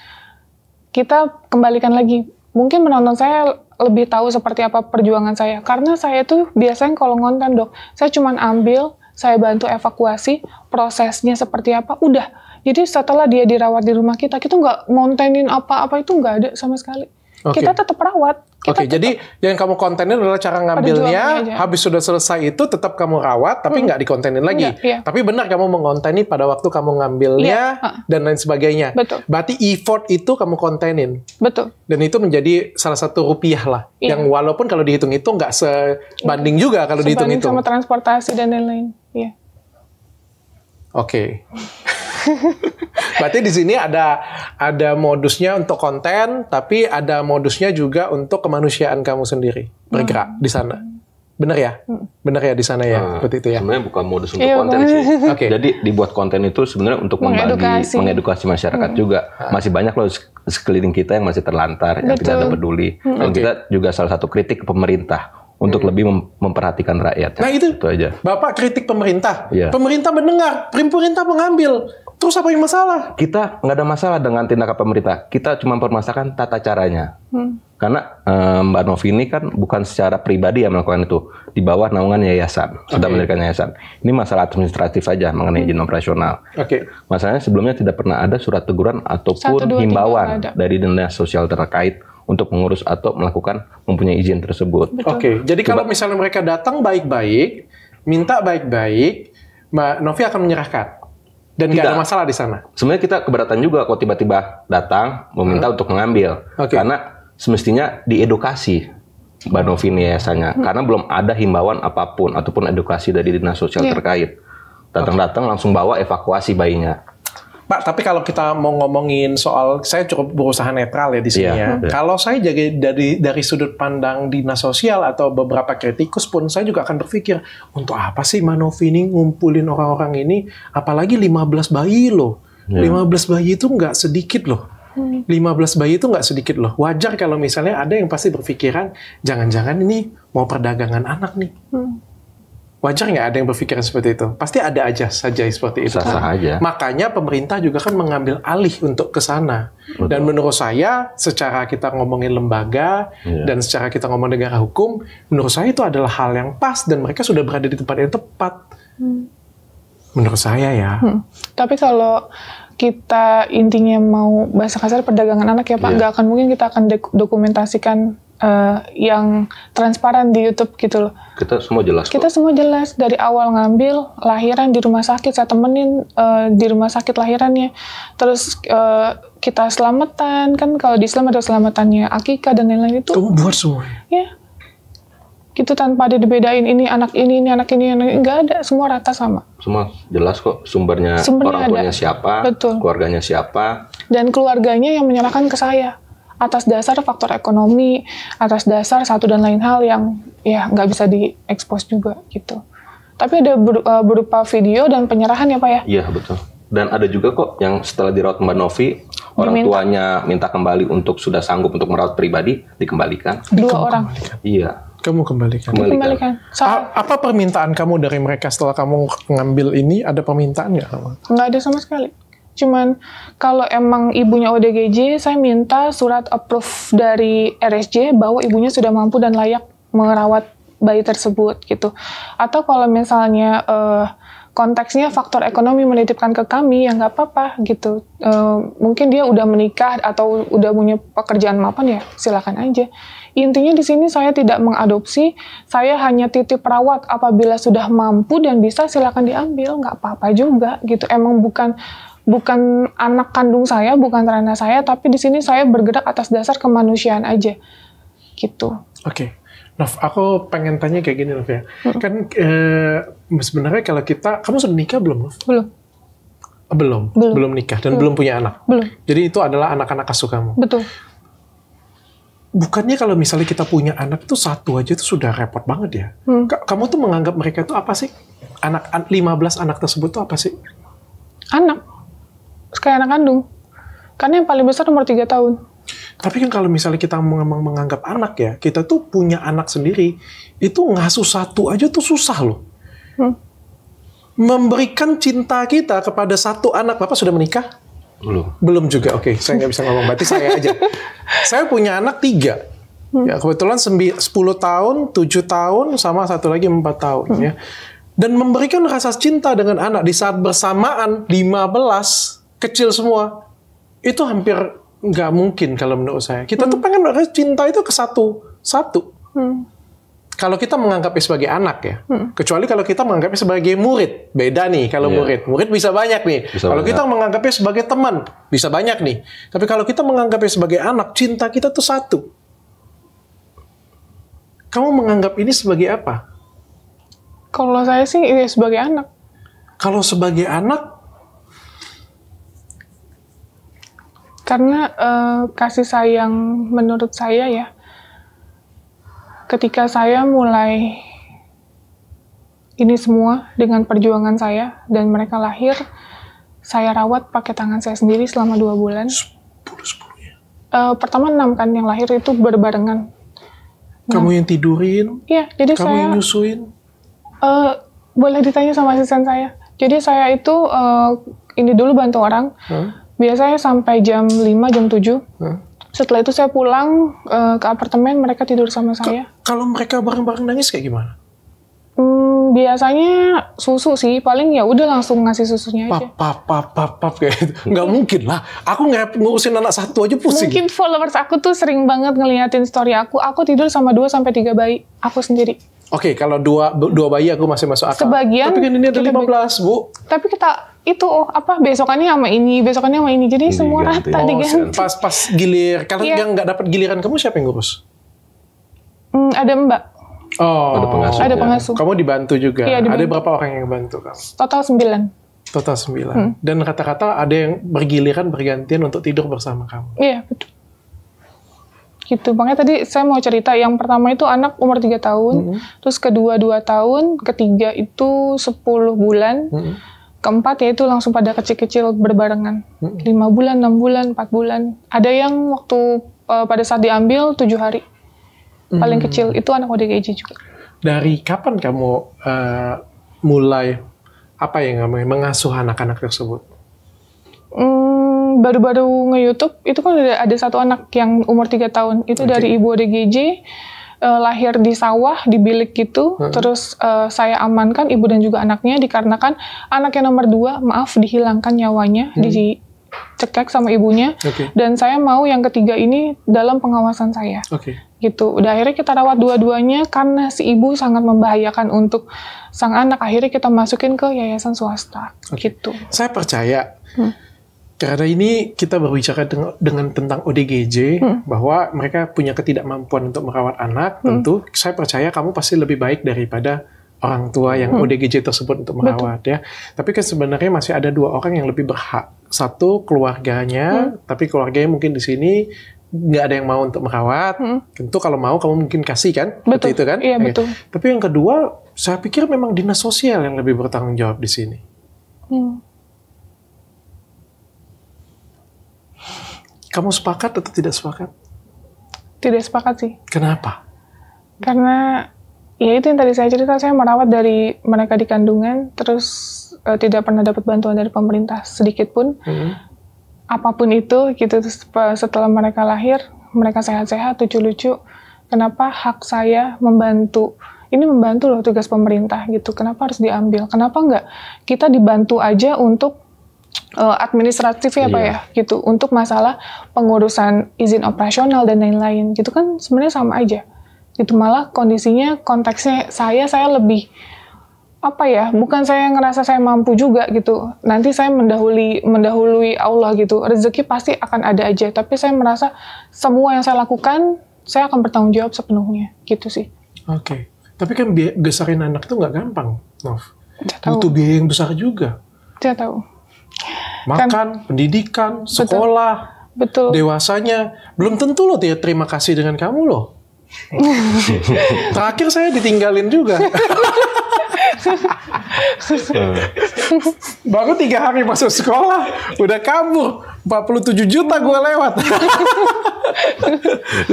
[SPEAKER 2] kita kembalikan lagi. Mungkin penonton saya lebih tahu seperti apa perjuangan saya. Karena saya tuh biasanya kalau ngonten, Dok, saya cuma ambil, saya bantu evakuasi, prosesnya seperti apa, udah. Jadi setelah dia dirawat di rumah kita nggak ngontenin apa-apa, itu nggak ada sama sekali. Kita tetap rawat.
[SPEAKER 1] Jadi yang kamu kontenin adalah cara ngambilnya, habis sudah selesai itu tetap kamu rawat, tapi nggak dikontenin lagi. Tapi benar kamu mengonteni pada waktu kamu ngambilnya dan lain sebagainya.
[SPEAKER 2] Betul.
[SPEAKER 1] Berarti effort itu kamu kontenin.
[SPEAKER 2] Betul.
[SPEAKER 1] Dan itu menjadi salah satu rupiah lah. Yang walaupun kalau dihitung-hitung nggak sebanding juga kalau dihitung-hitung.
[SPEAKER 2] Sama transportasi dan lain-lain. Iya.
[SPEAKER 1] Oke. Berarti di sini ada modusnya untuk konten, tapi ada modusnya juga untuk kemanusiaan kamu sendiri bergerak di sana. Benar ya? Benar ya di sana ya, seperti itu ya.
[SPEAKER 3] Sebenarnya bukan modus untuk konten sih. Jadi dibuat konten itu sebenarnya untuk mengedukasi masyarakat juga. Masih banyak loh sekeliling kita yang masih terlantar, yang tidak ada peduli. Dan kita juga salah satu kritik ke pemerintah untuk lebih memperhatikan rakyat.
[SPEAKER 1] Nah itu
[SPEAKER 3] aja.
[SPEAKER 1] Bapak kritik pemerintah. Pemerintah mendengar, pemerintah mengambil. Terus apa yang masalah?
[SPEAKER 3] Kita nggak ada masalah dengan tindakan pemerintah. Kita cuma permasalahkan tata caranya. Karena Mbak Novi ini kan bukan secara pribadi yang melakukan itu. Di bawah naungan yayasan. Sudah mendirikan yayasan. Ini masalah administratif saja mengenai izin operasional. Masalahnya sebelumnya tidak pernah ada surat teguran ataupun himbauan dari dinas sosial terkait untuk mengurus atau melakukan mempunyai izin tersebut.
[SPEAKER 1] Jadi kalau misalnya mereka datang baik-baik, minta baik-baik, Mbak Novi akan menyerahkan. Dan nggak ada masalah di sana.
[SPEAKER 3] Sebenarnya kita keberatan juga kalau tiba-tiba datang meminta untuk mengambil, karena semestinya diedukasi Mbak Novi ini yayasannya, karena belum ada himbauan apapun ataupun edukasi dari dinas sosial terkait. Datang-datang langsung bawa evakuasi bayinya.
[SPEAKER 1] Pak, tapi kalau kita mau ngomongin soal, saya cukup berusaha netral ya di sini ya. Kalau saya jaga dari sudut pandang dinas sosial atau beberapa kritikus pun, saya juga akan berpikir, untuk apa sih Mbak Novi ini ngumpulin orang-orang ini, apalagi 15 bayi loh. 15 bayi itu nggak sedikit loh. 15 bayi itu nggak sedikit loh. Wajar kalau misalnya ada yang pasti berpikiran, jangan-jangan ini mau perdagangan anak nih. Wajar nggak ada yang berpikiran seperti itu? Pasti ada aja saja seperti itu.
[SPEAKER 3] Sah-sah aja.
[SPEAKER 1] Makanya pemerintah juga kan mengambil alih untuk ke sana. Dan menurut saya, secara kita ngomongin lembaga, dan secara kita ngomong negara hukum, menurut saya itu adalah hal yang pas, dan mereka sudah berada di tempat yang tepat. Menurut saya ya.
[SPEAKER 2] Tapi kalau kita intinya mau bahasa kasar perdagangan anak ya Pak, nggak akan mungkin kita akan dokumentasikan yang transparan di YouTube gitu loh.
[SPEAKER 3] Kita semua jelas.
[SPEAKER 2] Kita semua jelas dari awal ngambil lahiran di rumah sakit, saya temenin di rumah sakit lahirannya. Terus kita selamatan, kan kalau di Islam ada selamatannya akikah dan lain-lain itu.
[SPEAKER 1] Kamu buat semua.
[SPEAKER 2] Ya. Gitu tanpa ada dibedain ini anak ini anak ini, nggak ada, semua rata sama.
[SPEAKER 3] Semua jelas kok sumbernya orang tuanya siapa, keluarganya siapa. Dan
[SPEAKER 2] keluarganya yang menyerahkan ke saya. Atas dasar faktor ekonomi, atas dasar satu dan lain hal yang ya nggak bisa diekspos juga gitu. Tapi ada berupa video dan penyerahan ya Pak ya?
[SPEAKER 3] Iya betul. Dan ada juga kok yang setelah dirawat Mbak Novi, orang tuanya minta kembali untuk sudah sanggup untuk merawat pribadi, dikembalikan.
[SPEAKER 2] 2 orang.
[SPEAKER 3] Iya.
[SPEAKER 1] Kamu kembalikan.
[SPEAKER 2] Dikembalikan.
[SPEAKER 1] Apa permintaan kamu dari mereka setelah kamu ngambil ini? Ada permintaan nggak kamu?
[SPEAKER 2] Nggak ada sama sekali. Cuman kalau emang ibunya ODGJ, saya minta surat approve dari RSJ bahwa ibunya sudah mampu dan layak merawat bayi tersebut gitu. Atau kalau misalnya konteksnya faktor ekonomi menitipkan ke kami, ya nggak apa-apa gitu. Mungkin dia udah menikah atau udah punya pekerjaan mapan, ya silakan aja. Intinya di sini saya tidak mengadopsi, saya hanya titip rawat. Apabila sudah mampu dan bisa, silakan diambil, nggak apa-apa juga gitu. Emang bukan anak kandung saya, bukan ranah saya, tapi di sini saya bergerak atas dasar kemanusiaan aja gitu.
[SPEAKER 1] Oke. Nov, aku pengen tanya kayak gini, Nov ya. Kan sebenarnya kalau kamu sudah nikah belum, Nov? Belum nikah dan belum punya anak.
[SPEAKER 2] Belum.
[SPEAKER 1] Jadi itu adalah anak-anak asuh kamu.
[SPEAKER 2] Betul.
[SPEAKER 1] Bukannya kalau misalnya kita punya anak itu satu aja itu sudah repot banget ya. Kamu tuh menganggap mereka itu apa sih? 15 anak tersebut tuh apa sih?
[SPEAKER 2] Anak. Kayak anak kandung. Karena yang paling besar umur 3 tahun.
[SPEAKER 1] Tapi kan kalau misalnya kita memang menganggap anak ya, kita tuh punya anak sendiri, itu ngasuh satu aja tuh susah loh. Memberikan cinta kita kepada satu anak. Bapak sudah menikah? Belum juga. Oke, saya nggak bisa ngomong. Berarti saya aja. Saya punya anak 3. Ya, kebetulan 10 tahun, 7 tahun, sama satu lagi 4 tahun. Ya. Dan memberikan rasa cinta dengan anak di saat bersamaan 15, kecil semua. Itu hampir nggak mungkin kalau menurut saya. Kita tuh pengen cinta itu ke satu. Kalau kita menganggapnya sebagai anak ya, kecuali kalau kita menganggapnya sebagai murid, beda nih. Kalau murid bisa banyak nih. Kalau kita menganggapnya sebagai teman, bisa banyak nih. Tapi kalau kita menganggapnya sebagai anak, cinta kita tuh satu. Kamu menganggap ini sebagai apa?
[SPEAKER 2] Kalau saya sih sebagai anak.
[SPEAKER 1] Kalau sebagai anak,
[SPEAKER 2] karena kasih sayang menurut saya ya, ketika saya mulai ini semua dengan perjuangan saya dan mereka lahir, saya rawat pakai tangan saya sendiri selama 2 bulan.
[SPEAKER 1] 10-10 ya?
[SPEAKER 2] Pertama 6 kan yang lahir itu berbarengan.
[SPEAKER 1] Kamu yang tidurin?
[SPEAKER 2] Iya, jadi
[SPEAKER 1] kamu
[SPEAKER 2] saya...
[SPEAKER 1] yang nyusuin?
[SPEAKER 2] Boleh ditanya sama asisten saya. Jadi saya itu ini dulu bantu orang. Biasanya sampai jam 5, jam 7. Setelah itu saya pulang ke apartemen, mereka tidur sama saya.
[SPEAKER 1] Kalau mereka bareng-bareng nangis kayak gimana?
[SPEAKER 2] Biasanya susu sih, paling ya udah langsung ngasih susunya aja.
[SPEAKER 1] Pap kayak gitu. Nggak mungkin lah. Aku ngurusin anak satu aja pusing.
[SPEAKER 2] Mungkin followers aku tuh sering banget ngeliatin story aku. Aku tidur sama 2-3 bayi, aku sendiri.
[SPEAKER 1] Oke, kalau dua bayi aku masih masuk akal.
[SPEAKER 2] Sebagian.
[SPEAKER 1] Tapi kan ini ada 15, Bu.
[SPEAKER 2] Tapi kita itu besokannya sama ini, besokannya sama ini. Jadi semua
[SPEAKER 3] diganti.
[SPEAKER 2] rata diganti.
[SPEAKER 1] Pas gilir. Kalau yang nggak dapat giliran kamu siapa yang ngurus?
[SPEAKER 2] Ada Mbak.
[SPEAKER 1] Oh,
[SPEAKER 2] ada pengasuh.
[SPEAKER 1] Kamu dibantu juga.
[SPEAKER 2] Iya, dibantu.
[SPEAKER 1] Ada berapa orang yang bantu kamu?
[SPEAKER 2] Total 9.
[SPEAKER 1] Total 9. Dan kata-kata ada yang bergiliran bergantian untuk tidur bersama kamu.
[SPEAKER 2] Iya, betul. Gitu. Makanya tadi saya mau cerita, yang pertama itu anak umur 3 tahun, terus kedua 2 tahun, ketiga itu 10 bulan, keempat ya itu langsung pada kecil-kecil berbarengan. 5 bulan, 6 bulan, 4 bulan. Ada yang waktu pada saat diambil 7 hari. Paling kecil itu anak ODGJ juga. Dari
[SPEAKER 1] kapan kamu mulai mengasuh anak-anak tersebut?
[SPEAKER 2] Baru-baru nge-YouTube itu kan ada satu anak yang umur 3 tahun. Itu dari ibu ODGJ, lahir di sawah, di bilik gitu. Terus saya amankan ibu dan juga anaknya dikarenakan anak yang nomor 2, maaf, dihilangkan nyawanya, dicekek sama ibunya. Dan saya mau yang ketiga ini dalam pengawasan saya. Gitu. Udah akhirnya kita rawat dua-duanya karena si ibu sangat membahayakan untuk sang anak. Akhirnya kita masukin ke yayasan swasta. Gitu.
[SPEAKER 1] Saya percaya. Karena ini kita berbicara dengan tentang ODGJ, bahwa mereka punya ketidakmampuan untuk merawat anak, tentu saya percaya kamu pasti lebih baik daripada orang tua yang ODGJ tersebut untuk merawat. Ya. Tapi kan sebenarnya masih ada 2 orang yang lebih berhak. Satu, keluarganya, tapi keluarganya mungkin di sini nggak ada yang mau untuk merawat. Tentu kalau mau kamu mungkin kasih kan, seperti itu kan?
[SPEAKER 2] Iya, betul.
[SPEAKER 1] Tapi yang kedua, saya pikir memang dinas sosial yang lebih bertanggung jawab di sini. Kamu sepakat atau tidak sepakat?
[SPEAKER 2] Tidak sepakat sih.
[SPEAKER 1] Kenapa?
[SPEAKER 2] Karena ya itu yang tadi saya cerita, saya merawat dari mereka di kandungan, terus tidak pernah dapat bantuan dari pemerintah sedikit pun. Apapun itu gitu. Terus setelah mereka lahir, mereka sehat-sehat, lucu-lucu. Kenapa hak saya membantu? Ini membantu loh tugas pemerintah gitu. Kenapa harus diambil? Kenapa enggak kita dibantu aja untuk administratif ya Pak ya gitu, untuk masalah pengurusan izin operasional dan lain-lain gitu kan sebenarnya sama aja gitu. Malah kondisinya, konteksnya saya lebih apa ya, bukan saya ngerasa saya mampu juga gitu, nanti saya mendahului Allah gitu, rezeki pasti akan ada aja, tapi saya merasa semua yang saya lakukan saya akan bertanggung jawab sepenuhnya gitu sih.
[SPEAKER 1] Oke. Tapi kan besarin anak itu nggak gampang, Nov. Butuh biaya yang besar juga.
[SPEAKER 2] Saya tahu.
[SPEAKER 1] Makan, pendidikan, sekolah,
[SPEAKER 2] betul.
[SPEAKER 1] Dewasanya. Belum tentu loh dia terima kasih dengan kamu loh. Terakhir saya ditinggalin juga. Baru 3 hari masuk sekolah, udah kabur. 47 juta gue lewat.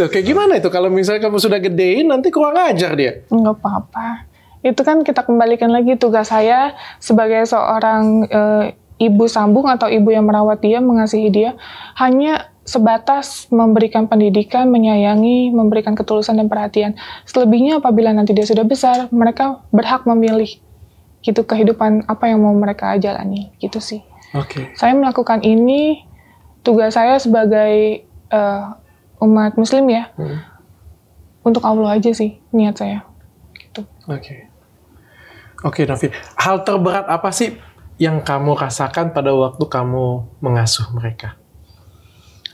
[SPEAKER 1] Loh, kayak gimana itu kalau misalnya kamu sudah gedein, nanti kurang ajar dia?
[SPEAKER 2] Nggak apa-apa. Itu kan kita kembalikan lagi tugas saya sebagai seorang ibu sambung atau ibu yang merawat dia, mengasihi dia, hanya sebatas memberikan pendidikan, menyayangi, memberikan ketulusan dan perhatian. Selebihnya apabila nanti dia sudah besar, mereka berhak memilih gitu kehidupan apa yang mau mereka jalani, gitu sih.
[SPEAKER 1] Oke.
[SPEAKER 2] Saya melakukan ini, tugas saya sebagai umat Muslim ya, untuk Allah aja sih niat saya. Gitu.
[SPEAKER 1] Oke, Novi. Hal terberat apa sih yang kamu rasakan pada waktu kamu mengasuh mereka?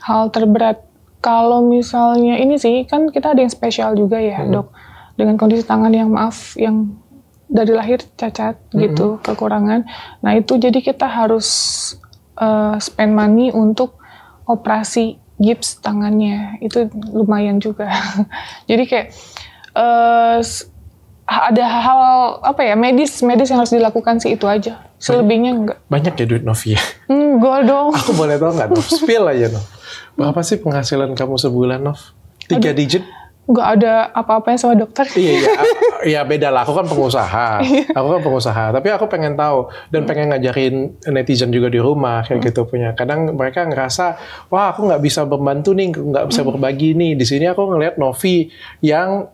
[SPEAKER 2] Hal terberat, kalau misalnya ini sih, kan kita ada yang spesial juga ya dok, dengan kondisi tangan yang yang dari lahir cacat gitu, kekurangan. Nah itu jadi kita harus spend money untuk operasi gips tangannya, itu lumayan juga. Jadi kayak ada hal apa ya, medis yang harus dilakukan sih, itu aja. Selebihnya enggak.
[SPEAKER 1] Banyak ya duit Novi ya?
[SPEAKER 2] Enggak dong.
[SPEAKER 1] Aku boleh tahu nggak, Nov? Spill aja, Nov. Berapa sih penghasilan kamu sebulan, Nov? 3 digit?
[SPEAKER 2] Nggak ada apa-apanya sama dokter.
[SPEAKER 1] Iya, beda lah. Aku kan pengusaha. Tapi aku pengen tahu dan pengen ngajarin netizen juga di rumah kayak gitu punya. Kadang mereka ngerasa, wah aku nggak bisa membantu nih, nggak bisa berbagi nih. Di sini aku ngelihat Novi yang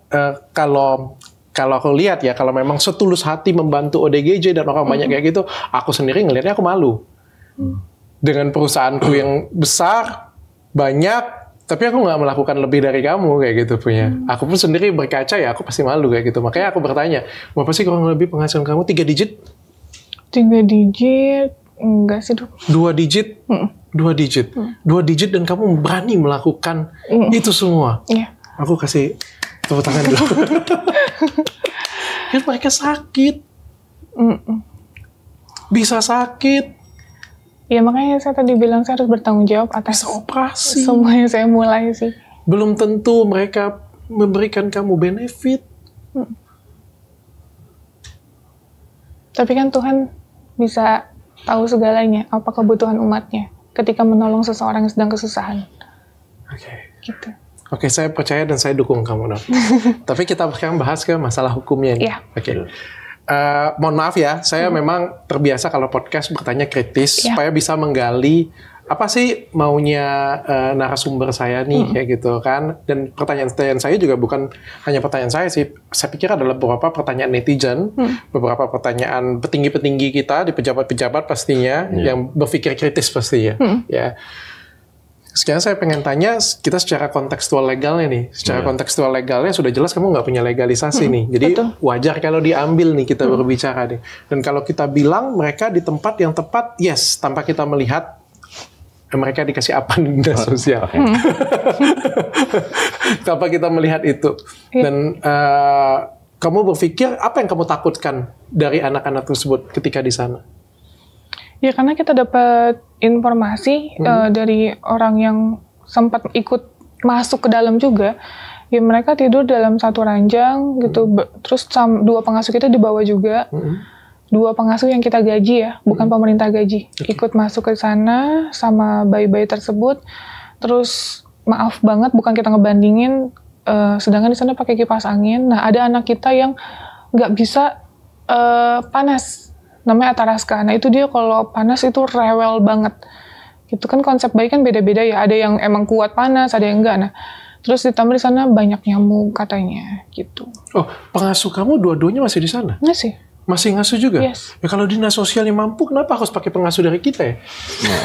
[SPEAKER 1] kalau aku lihat ya, kalau memang setulus hati membantu ODGJ dan orang banyak kayak gitu, aku sendiri ngelihatnya aku malu. Dengan perusahaanku yang besar, banyak, tapi aku nggak melakukan lebih dari kamu kayak gitu punya. Aku pun sendiri berkaca ya, aku pasti malu kayak gitu. Makanya aku bertanya, berapa sih kurang lebih penghasilan kamu? 3 digit?
[SPEAKER 2] 3 digit? Enggak sih dok.
[SPEAKER 1] 2 digit? 2 digit. 2 digit dan kamu berani melakukan itu semua.
[SPEAKER 2] Iya.
[SPEAKER 1] Aku kasih tepuk tangan dulu. Kan mereka sakit. Bisa sakit.
[SPEAKER 2] Ya makanya saya tadi bilang saya harus bertanggung jawab atas
[SPEAKER 1] operasi.
[SPEAKER 2] Semua yang saya mulai sih.
[SPEAKER 1] Belum tentu mereka memberikan kamu benefit.
[SPEAKER 2] Tapi kan Tuhan bisa tahu segalanya, apa kebutuhan umatnya ketika menolong seseorang yang sedang kesusahan.
[SPEAKER 1] Oke.
[SPEAKER 2] Gitu.
[SPEAKER 1] Oke, saya percaya dan saya dukung kamu, Nov. Tapi kita sekarang bahas ke masalah hukumnya nih.
[SPEAKER 2] Iya.
[SPEAKER 1] Oke. Mohon maaf ya, saya memang terbiasa kalau podcast bertanya kritis supaya bisa menggali apa sih maunya narasumber saya nih, kayak gitu kan. Dan pertanyaan saya juga bukan hanya pertanyaan saya sih. Saya pikir adalah beberapa pertanyaan netizen, beberapa pertanyaan petinggi-petinggi kita di pejabat-pejabat pastinya yang berpikir kritis pastinya. Ya. Sekarang saya pengen tanya kita secara kontekstual legalnya nih. Secara kontekstual legalnya sudah jelas kamu nggak punya legalisasi nih. Jadi wajar kalau diambil nih kita berbicara nih. Dan kalau kita bilang mereka di tempat yang tepat, yes, tanpa kita melihat mereka dikasih apa di dinas sosial. Tanpa kita melihat itu. Dan kamu berpikir apa yang kamu takutkan dari anak-anak tersebut ketika di sana?
[SPEAKER 2] Ya karena kita dapat informasi dari orang yang sempat ikut masuk ke dalam juga. Ya mereka tidur dalam satu ranjang gitu. Terus 2 pengasuh kita dibawa juga. 2 pengasuh yang kita gaji ya, bukan pemerintah gaji. Ikut masuk ke sana sama bayi-bayi tersebut. Terus maaf banget, bukan kita ngebandingin, sedangkan di sana pakai kipas angin. Nah, ada anak kita yang nggak bisa panas, namanya Ataraska. Nah, itu dia kalau panas itu rewel banget. Gitu kan, konsep bayi kan beda-beda ya. Ada yang emang kuat panas, ada yang enggak. Nah, terus ditambah di sana banyak nyamuk katanya, gitu.
[SPEAKER 1] Oh, pengasuh kamu dua-duanya masih di sana?
[SPEAKER 2] Nggak sih?
[SPEAKER 1] Masih ngasuh juga?
[SPEAKER 2] Yes.
[SPEAKER 1] Ya kalau dinas sosialnya mampu, kenapa harus pakai pengasuh dari kita ya?
[SPEAKER 3] Nah,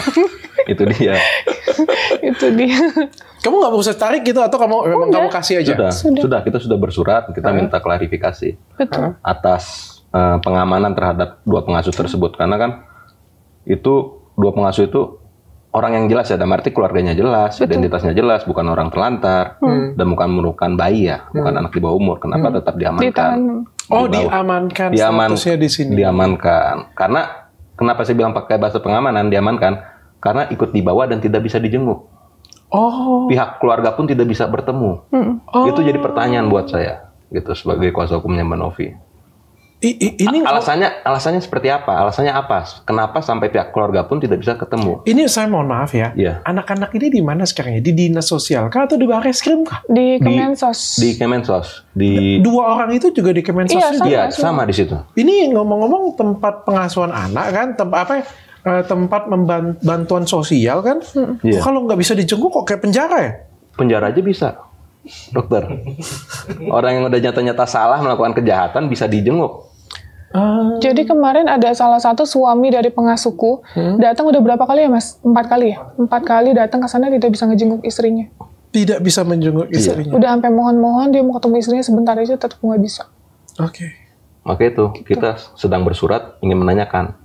[SPEAKER 3] itu dia.
[SPEAKER 2] Itu dia.
[SPEAKER 1] Kamu nggak usah tarik gitu atau memang kamu kasih aja?
[SPEAKER 3] Sudah. Kita sudah bersurat, kita minta klarifikasi
[SPEAKER 2] Betul.
[SPEAKER 3] atas pengamanan terhadap 2 pengasuh tersebut. Karena kan itu 2 pengasuh itu orang yang jelas ya, dalam arti keluarganya jelas, identitasnya jelas, bukan orang telantar, dan bukan bayi ya, bukan anak di bawah umur. Kenapa tetap diamankan?
[SPEAKER 2] Ditahan.
[SPEAKER 1] Oh, diamankan statusnya di sini.
[SPEAKER 3] Diamankan. Karena kenapa saya bilang pakai bahasa pengamanan diamankan? Karena ikut dibawa dan tidak bisa dijenguk.
[SPEAKER 1] Oh.
[SPEAKER 3] Pihak keluarga pun tidak bisa bertemu. Itu jadi pertanyaan buat saya, gitu, sebagai kuasa hukumnya Mbak Novi.
[SPEAKER 1] Ini
[SPEAKER 3] Alasannya seperti apa? Alasannya apa? Kenapa sampai pihak keluarga pun tidak bisa ketemu?
[SPEAKER 1] Ini saya mohon maaf ya.
[SPEAKER 3] Iya.
[SPEAKER 1] Anak-anak ini di mana sekarang ya? Di dinas sosial kah atau di Barreskrim kah?
[SPEAKER 2] Di Kemensos.
[SPEAKER 3] Di Kemensos.
[SPEAKER 1] 2 orang itu juga di Kemensos
[SPEAKER 2] Iya,
[SPEAKER 1] juga?
[SPEAKER 3] Iya, sama di situ.
[SPEAKER 1] Ini ngomong-ngomong tempat pengasuhan anak kan? Tempat bantuan sosial kan?
[SPEAKER 3] Iya.
[SPEAKER 1] Kalau nggak bisa dijenguk kok kayak penjara ya?
[SPEAKER 3] Penjara aja bisa, dokter. Orang yang udah nyata-nyata salah melakukan kejahatan bisa dijenguk.
[SPEAKER 2] Jadi kemarin ada salah satu suami dari pengasuhku datang udah berapa kali ya Mas? 4 kali ya? 4 kali datang ke sana tidak bisa ngejenguk istrinya.
[SPEAKER 1] Tidak bisa menjenguk istrinya.
[SPEAKER 2] Udah sampai mohon-mohon dia mau ketemu istrinya sebentar aja tetap nggak bisa.
[SPEAKER 1] Oke.
[SPEAKER 3] Maka itu kita sedang bersurat ingin menanyakan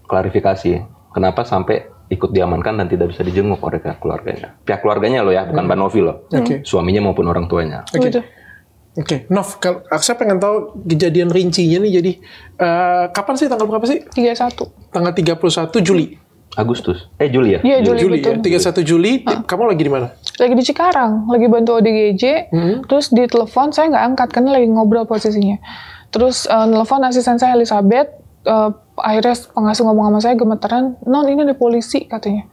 [SPEAKER 3] klarifikasi kenapa sampai ikut diamankan dan tidak bisa dijenguk oleh keluarganya. Pihak keluarganya loh ya, bukan Mbak Novi loh. Suaminya maupun orang tuanya.
[SPEAKER 2] Gitu.
[SPEAKER 1] Oke, Nov, saya pengen tahu kejadian rincinya nih. Jadi, kapan sih, tanggal berapa sih?
[SPEAKER 2] 31.
[SPEAKER 1] Tanggal 31 Juli.
[SPEAKER 3] Agustus. Juli ya?
[SPEAKER 2] Iya, Juli
[SPEAKER 1] Ya,
[SPEAKER 2] betul.
[SPEAKER 1] 31 Juli. Kamu lagi di mana?
[SPEAKER 2] Lagi di Cikarang, lagi bantu ODGJ, terus di telepon saya nggak angkat karena lagi ngobrol posisinya. Terus nelfon asisten saya Elizabeth, akhirnya pengasuh ngomong sama saya gemeteran, "Non, ini ada polisi," katanya.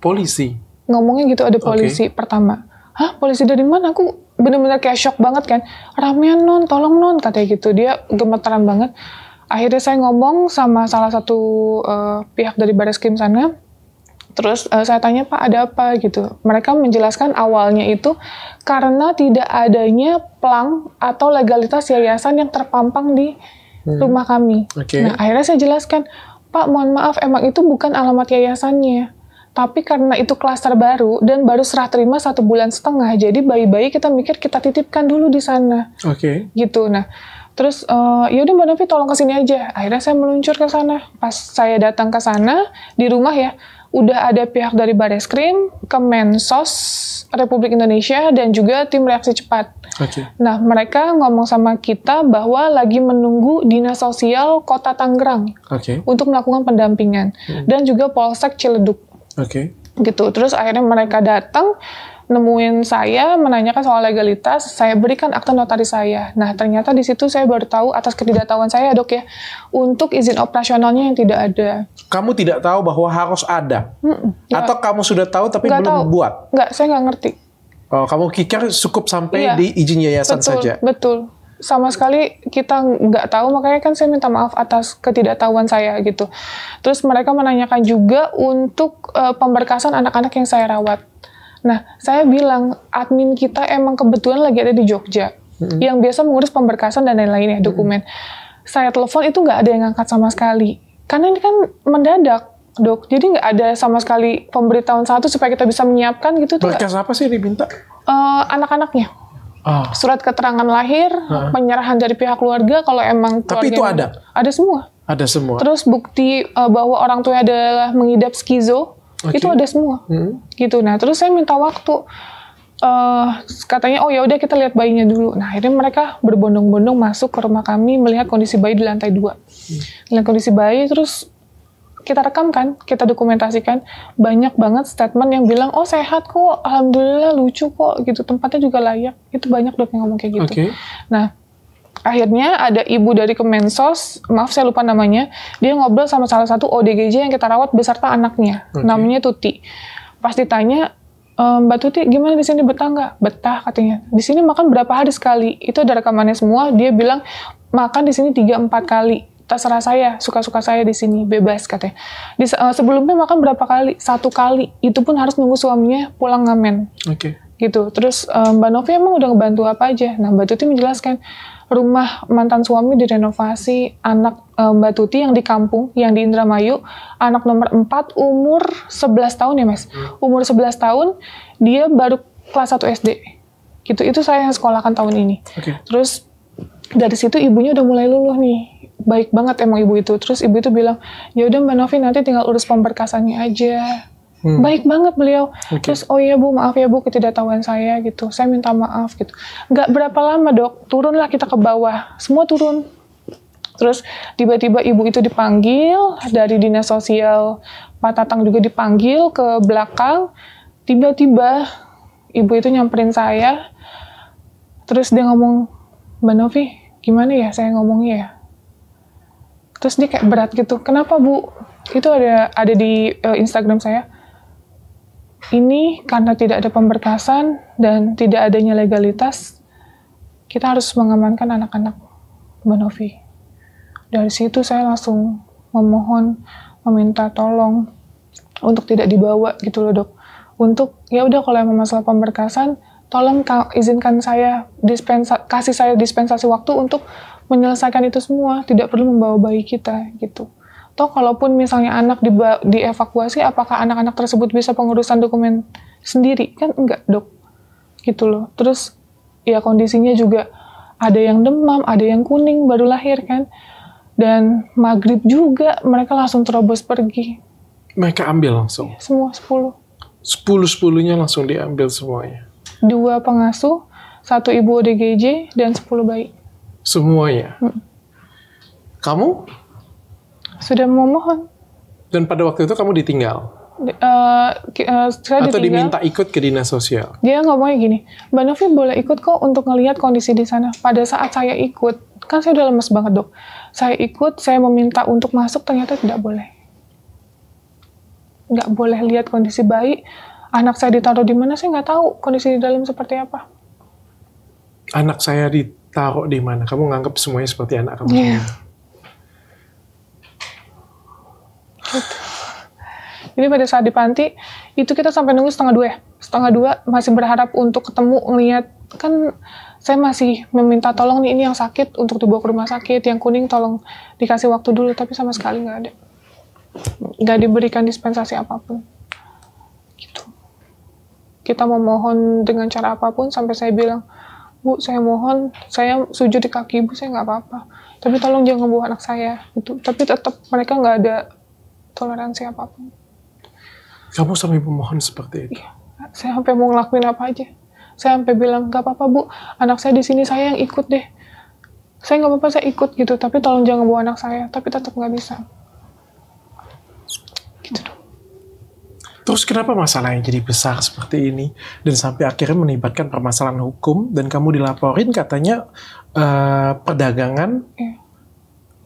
[SPEAKER 1] Polisi?
[SPEAKER 2] Ngomongnya gitu, ada polisi pertama. Hah, polisi dari mana? Aku bener-bener kayak shock banget kan. "Ramean Non, tolong Non," katanya gitu. Dia gemeteran banget. Akhirnya saya ngomong sama salah satu pihak dari Barreskrim sana. Terus saya tanya, "Pak, ada apa?" gitu. Mereka menjelaskan awalnya itu karena tidak adanya plang atau legalitas yayasan yang terpampang di rumah kami. Nah, akhirnya saya jelaskan, "Pak, mohon maaf, emang itu bukan alamat yayasannya. Tapi karena itu klaster baru dan baru serah terima 1,5 bulan, jadi bayi-bayi kita mikir kita titipkan dulu di sana." Gitu. Nah, terus ya udah Mbak Novi tolong kesini aja. Akhirnya saya meluncur ke sana. Pas saya datang ke sana di rumah ya, udah ada pihak dari Barreskrim, Kemensos Republik Indonesia, dan juga tim reaksi cepat. Nah, mereka ngomong sama kita bahwa lagi menunggu Dinas Sosial Kota Tangerang untuk melakukan pendampingan, dan juga Polsek Ciledug. Gitu. Terus akhirnya mereka datang, nemuin saya, menanyakan soal legalitas, saya berikan akta notaris saya. Nah, ternyata di situ saya baru tahu atas ketidaktahuan saya, Dok ya, untuk izin operasionalnya yang tidak ada.
[SPEAKER 1] Kamu tidak tahu bahwa harus ada? Atau kamu sudah tahu tapi belum buat?
[SPEAKER 2] Nggak, saya nggak ngerti.
[SPEAKER 1] Oh, kamu pikir cukup sampai di izin yayasan saja?
[SPEAKER 2] Betul. Sama sekali kita nggak tahu, makanya kan saya minta maaf atas ketidaktahuan saya gitu. Terus mereka menanyakan juga untuk pemberkasan anak-anak yang saya rawat. Nah, saya bilang, admin kita emang kebetulan lagi ada di Jogja, yang biasa mengurus pemberkasan dan lain-lain ya, dokumen. Saya telepon itu nggak ada yang ngangkat sama sekali. Karena ini kan mendadak, Dok. Jadi nggak ada sama sekali pemberitahuan satu supaya kita bisa menyiapkan gitu.
[SPEAKER 1] Berkas apa sih yang diminta?
[SPEAKER 2] Anak-anaknya. Surat keterangan lahir, penyerahan dari pihak keluarga, kalau emang keluarga.
[SPEAKER 1] Tapi itu ada?
[SPEAKER 2] Ada semua.
[SPEAKER 1] Ada semua.
[SPEAKER 2] Terus bukti bahwa orang tuanya adalah mengidap skizo, itu ada semua. Gitu. Nah, terus saya minta waktu. Katanya, "Oh ya udah kita lihat bayinya dulu." Nah, akhirnya mereka berbondong-bondong masuk ke rumah kami melihat kondisi bayi di lantai 2. Lihat kondisi bayi, terus kita rekam kan, kita dokumentasikan. Banyak banget statement yang bilang, "Oh sehat kok, alhamdulillah, lucu kok," gitu. Tempatnya juga layak. Itu banyak Dok yang ngomong kayak gitu. Nah, akhirnya ada ibu dari Kemensos, maaf saya lupa namanya, dia ngobrol sama salah satu ODGJ yang kita rawat beserta anaknya, namanya Tuti. Pas ditanya, Mbak Tuti gimana di sini, betah nggak? Betah katanya. Di sini makan berapa hari sekali? Itu ada rekamannya semua. Dia bilang makan di sini 3-4 kali. Terserah saya, suka-suka saya di sini, bebas katanya. Sebelumnya makan berapa kali? 1 kali. Itu pun harus nunggu suaminya pulang ngamen.
[SPEAKER 1] Oke.
[SPEAKER 2] Gitu. Terus Mbak Novi emang udah ngebantu apa aja? Nah, Mbak Tuti menjelaskan rumah mantan suami direnovasi, anak Mbak Tuti yang di kampung, yang di Indramayu, anak nomor 4 umur 11 tahun ya Mas. Umur 11 tahun, dia baru kelas 1 SD. Gitu. Itu saya yang sekolahkan tahun ini.
[SPEAKER 1] Oke.
[SPEAKER 2] Terus dari situ ibunya udah mulai luluh nih. Baik banget emang ibu itu. Terus ibu itu bilang, ya udah Mbak Novi nanti tinggal urus pemberkasannya aja. Baik banget beliau. Terus oh iya Bu, maaf ya Bu ketidaktahuan saya gitu. Saya minta maaf gitu. Nggak berapa lama Dok, turunlah kita ke bawah. Semua turun. Terus tiba-tiba ibu itu dipanggil dari dinas sosial, Pak Tatang juga dipanggil ke belakang. Tiba-tiba ibu itu nyamperin saya. Terus dia ngomong, Mbak Novi, gimana ya saya ngomongnya ya? Terus dia kayak berat gitu. Kenapa Bu? Itu ada di Instagram saya. Ini karena tidak ada pemberkasan dan tidak adanya legalitas, kita harus mengamankan anak-anak Mbak Novi. Dari situ saya langsung memohon, meminta tolong untuk tidak dibawa gitu loh Dok. Untuk ya udah kalau emang masalah pemberkasan, tolong izinkan saya kasih saya dispensasi waktu untuk menyelesaikan itu semua, tidak perlu membawa bayi kita gitu. Toh kalaupun misalnya anak dievakuasi, apakah anak-anak tersebut bisa pengurusan dokumen sendiri? Kan enggak Dok, gitu loh. Terus ya kondisinya juga ada yang demam, ada yang kuning baru lahir kan, dan maghrib juga mereka langsung terobos pergi.
[SPEAKER 1] Mereka ambil langsung?
[SPEAKER 2] Semua 10.
[SPEAKER 1] 10-10-nya langsung diambil semuanya?
[SPEAKER 2] 2 pengasuh, 1 ibu ODGJ, dan 10 bayi.
[SPEAKER 1] Semuanya? Kamu?
[SPEAKER 2] Sudah memohon.
[SPEAKER 1] Dan pada waktu itu kamu ditinggal?
[SPEAKER 2] Saya
[SPEAKER 1] Atau
[SPEAKER 2] ditinggal.
[SPEAKER 1] diminta ikut ke dinas sosial?
[SPEAKER 2] Dia ngomongnya gini, Mbak Novi boleh ikut kok untuk ngelihat kondisi di sana. Pada saat saya ikut, kan saya udah lemes banget Dok. Saya ikut, saya meminta untuk masuk, ternyata tidak boleh. Nggak boleh lihat kondisi bayi. Anak saya ditaruh di mana, saya nggak tahu kondisi di dalam seperti apa.
[SPEAKER 1] Anak saya ditaruh di mana? Kamu nganggap semuanya seperti anak kamu?
[SPEAKER 2] Iya. Gitu. Jadi pada saat di panti, itu kita sampai nunggu 1:30 ya. 1:30 masih berharap untuk ketemu, ngelihat. Kan saya masih meminta tolong nih, ini yang sakit untuk dibawa ke rumah sakit, yang kuning tolong dikasih waktu dulu, tapi sama sekali nggak ada. Nggak diberikan dispensasi apapun. Gitu. Kita memohon dengan cara apapun, sampai saya bilang, Bu, saya mohon, saya sujud di kaki Ibu, saya nggak apa-apa. Tapi tolong jangan bawa anak saya. Gitu. Tapi tetap mereka nggak ada toleransi apapun.
[SPEAKER 1] Kamu sampai memohon seperti itu?
[SPEAKER 2] Iya. Saya sampai mau ngelakuin apa aja. Saya sampai bilang, nggak apa-apa Bu, anak saya di sini, saya yang ikut deh. Saya nggak apa-apa, saya ikut gitu. Tapi tolong jangan bawa anak saya. Tapi tetap nggak bisa. Gitu.
[SPEAKER 1] Terus kenapa masalahnya jadi besar seperti ini? Dan sampai akhirnya melibatkan permasalahan hukum, dan kamu dilaporin katanya perdagangan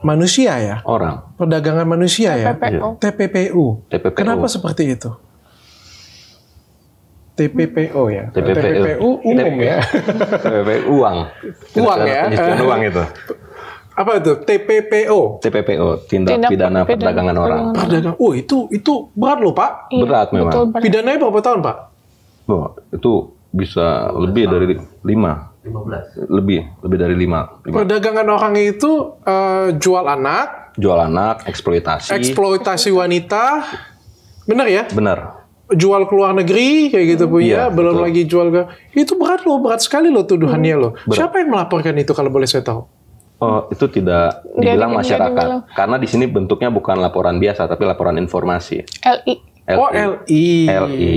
[SPEAKER 1] manusia ya?
[SPEAKER 3] Orang.
[SPEAKER 1] Perdagangan manusia ya?
[SPEAKER 2] TPPO.
[SPEAKER 1] TPPU.
[SPEAKER 3] TPPU.
[SPEAKER 1] Kenapa seperti itu? TPPO ya?
[SPEAKER 3] TPPU.
[SPEAKER 1] TPPU umum ya?
[SPEAKER 3] TPPU uang.
[SPEAKER 1] Uang ya?
[SPEAKER 3] Pencucian uang itu.
[SPEAKER 1] Apa itu? TPPO?
[SPEAKER 3] TPPO, tindak pidana perdagangan orang.
[SPEAKER 1] Perdagangan. Oh, itu berat loh Pak.
[SPEAKER 2] Iya,
[SPEAKER 3] Berat memang.
[SPEAKER 2] betul, berat.
[SPEAKER 1] Pidananya berapa tahun Pak?
[SPEAKER 3] Oh, itu bisa lebih dari 5. 15. Lebih dari 5.
[SPEAKER 1] Perdagangan orang itu jual anak, eksploitasi wanita, benar ya?
[SPEAKER 3] Benar.
[SPEAKER 1] Jual ke luar negeri kayak gitu Bu ya,
[SPEAKER 3] Iya,
[SPEAKER 1] belum
[SPEAKER 3] betul.
[SPEAKER 1] lagi jual ke, itu berat sekali loh tuduhannya loh.
[SPEAKER 3] Berat.
[SPEAKER 1] Siapa yang melaporkan itu kalau boleh saya tahu?
[SPEAKER 3] Oh, itu tidak
[SPEAKER 2] Nggak
[SPEAKER 3] dibilang
[SPEAKER 2] nggak
[SPEAKER 3] masyarakat.
[SPEAKER 2] dibilang.
[SPEAKER 3] Karena di sini bentuknya bukan laporan biasa, tapi laporan informasi.
[SPEAKER 2] LI.
[SPEAKER 1] Oh LI.
[SPEAKER 3] LI,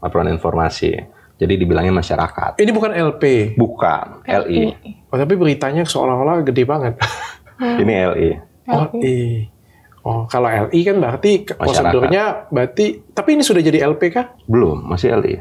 [SPEAKER 3] laporan informasi. Jadi dibilangnya masyarakat.
[SPEAKER 1] Ini bukan LP.
[SPEAKER 3] Bukan, LI.
[SPEAKER 1] Oh tapi beritanya seolah-olah gede banget.
[SPEAKER 3] Ini LI.
[SPEAKER 1] Oh I. Oh kalau LI kan berarti prosedurnya berarti, tapi ini sudah jadi LP kah?
[SPEAKER 3] Belum, masih LI.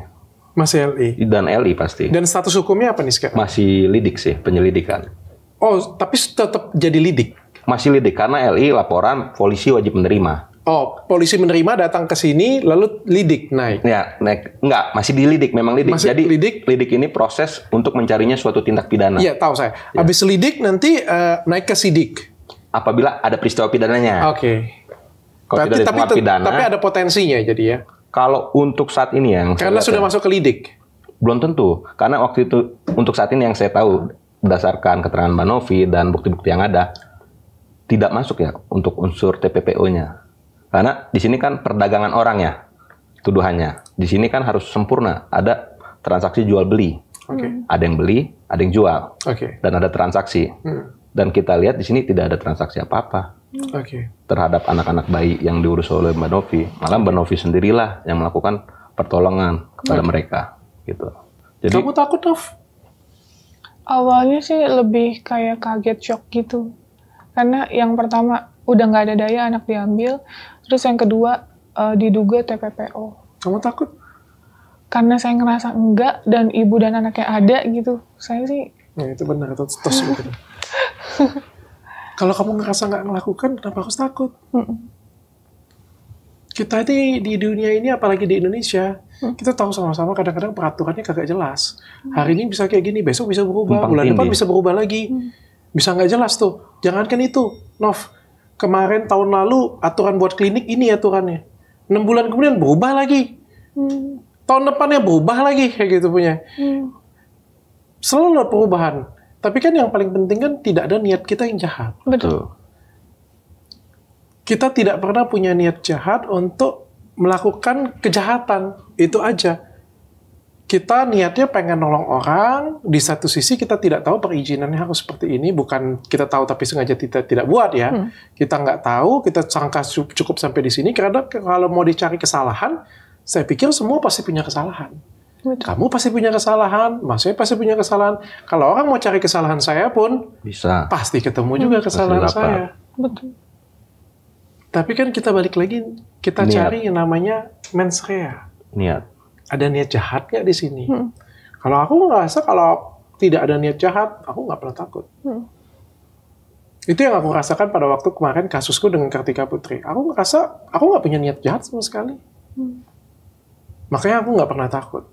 [SPEAKER 1] Masih LI.
[SPEAKER 3] Dan LI pasti.
[SPEAKER 1] Dan status hukumnya apa nih sekarang?
[SPEAKER 3] Masih lidik sih, penyelidikan.
[SPEAKER 1] Oh tapi tetap jadi lidik.
[SPEAKER 3] Masih lidik, karena LI laporan polisi wajib menerima.
[SPEAKER 1] Oh, polisi menerima, datang ke sini, lalu lidik naik.
[SPEAKER 3] Ya, naik. Enggak, masih dilidik, memang lidik.
[SPEAKER 1] Masih
[SPEAKER 3] Jadi
[SPEAKER 1] lidik
[SPEAKER 3] ini proses untuk mencarinya suatu tindak pidana.
[SPEAKER 1] Iya, tahu saya. Habis lidik nanti naik ke sidik.
[SPEAKER 3] Apabila ada peristiwa pidananya.
[SPEAKER 1] Oke.
[SPEAKER 3] Kalau tidak ditemukan pidana.
[SPEAKER 1] Tapi ada potensinya jadi ya.
[SPEAKER 3] Kalau untuk saat ini yang
[SPEAKER 1] karena sudah masuk ke lidik.
[SPEAKER 3] Belum tentu. Karena waktu itu untuk saat ini yang saya tahu berdasarkan keterangan Mbak Novi dan bukti-bukti yang ada tidak masuk ya untuk unsur TPPO-nya. Karena di sini kan perdagangan orang ya tuduhannya. Di sini kan harus sempurna. Ada transaksi jual beli. Ada yang beli, ada yang jual. Dan ada transaksi. Dan kita lihat di sini tidak ada transaksi apa-apa. Terhadap anak-anak bayi yang diurus oleh Mbak Novi. Malah Mbak Novi sendirilah yang melakukan pertolongan kepada mereka. Gitu. Jadi,
[SPEAKER 1] kamu takut, Nov?
[SPEAKER 2] Awalnya sih lebih kayak kaget, shock gitu. Karena yang pertama udah nggak ada daya, anak diambil. Terus yang kedua diduga TPPO.
[SPEAKER 1] Kamu takut?
[SPEAKER 2] Karena saya ngerasa enggak dan ibu dan anaknya ada gitu. Saya sih.
[SPEAKER 1] Ya, itu benar, itu tos begitu. Kalau kamu ngerasa nggak ngelakukan, kenapa harus takut? Kita di dunia ini, apalagi di Indonesia, kita tahu sama-sama kadang-kadang peraturannya kagak jelas. Hari ini bisa kayak gini, besok bisa berubah, bulan depan bisa berubah lagi. Bisa nggak jelas tuh. Jangankan itu, Nov. Kemarin tahun lalu aturan buat klinik ini aturannya. 6 bulan kemudian berubah lagi. Tahun depannya berubah lagi kayak gitu punya. Selalu ada perubahan. Tapi kan yang paling penting kan tidak ada niat kita yang jahat.
[SPEAKER 2] Betul.
[SPEAKER 1] Kita tidak pernah punya niat jahat untuk melakukan kejahatan. Itu aja. Kita niatnya pengen nolong orang, di satu sisi kita tidak tahu perizinannya harus seperti ini, bukan kita tahu tapi sengaja tidak buat ya. Kita nggak tahu, kita sangka cukup sampai di sini, karena kalau mau dicari kesalahan, saya pikir semua pasti punya kesalahan. Betul. Kamu pasti punya kesalahan, Mas saya pasti punya kesalahan. Kalau orang mau cari kesalahan saya pun, bisa. Pasti ketemu juga kesalahan saya. Betul. Tapi kan kita balik lagi, kita cari yang namanya mens rea.
[SPEAKER 3] Niat.
[SPEAKER 1] Ada niat jahat nggak di sini? Kalau aku ngerasa kalau tidak ada niat jahat, aku nggak pernah takut. Itu yang aku rasakan pada waktu kemarin kasusku dengan Kartika Putri. Aku ngerasa aku nggak punya niat jahat sama sekali. Makanya aku nggak pernah takut.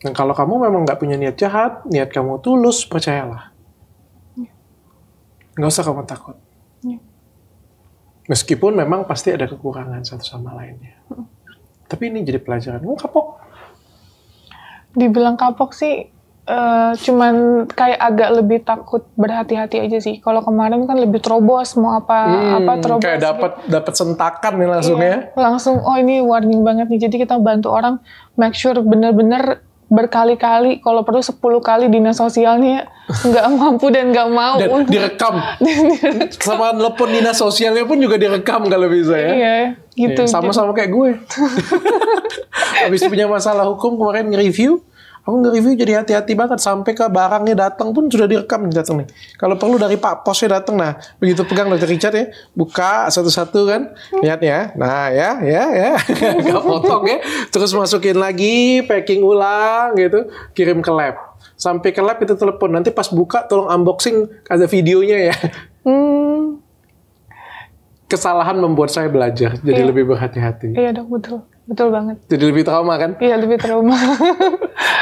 [SPEAKER 1] Dan kalau kamu memang nggak punya niat jahat, niat kamu tulus, percayalah. Nggak usah kamu takut. Meskipun memang pasti ada kekurangan satu sama lainnya. Tapi ini jadi pelajaran. Kamu kapok?
[SPEAKER 2] Dibilang kapok sih, cuman kayak agak lebih takut berhati-hati aja sih. Kalau kemarin kan lebih terobos, mau apa terobos.
[SPEAKER 1] Kayak dapat sentakan nih langsung ya.
[SPEAKER 2] Langsung, oh ini warning banget nih. Jadi kita bantu orang, make sure bener-bener berkali-kali, kalau perlu 10 kali dinas sosialnya nggak mampu dan nggak mau.
[SPEAKER 1] Dan direkam. Sama telepon dinas sosialnya pun juga direkam kalau bisa ya.
[SPEAKER 2] Iya, gitu.
[SPEAKER 1] Sama-sama kayak gue. Habis punya masalah hukum kemarin nge-review, aku nge-review jadi hati-hati banget. Sampai ke barangnya datang pun sudah direkam datang nih. Kalau perlu dari Pak Posnya datang, nah begitu pegang Dr. Richard ya, buka satu-satu kan, lihat ya. Nah ya, nggak potong ya. Terus masukin lagi, packing ulang gitu, kirim ke lab. Sampai ke lab itu telepon. Nanti pas buka tolong unboxing, ada videonya ya. Kesalahan membuat saya belajar, jadi lebih berhati-hati.
[SPEAKER 2] Iya dong, betul. Betul banget.
[SPEAKER 1] Jadi lebih trauma kan?
[SPEAKER 2] Iya, lebih trauma.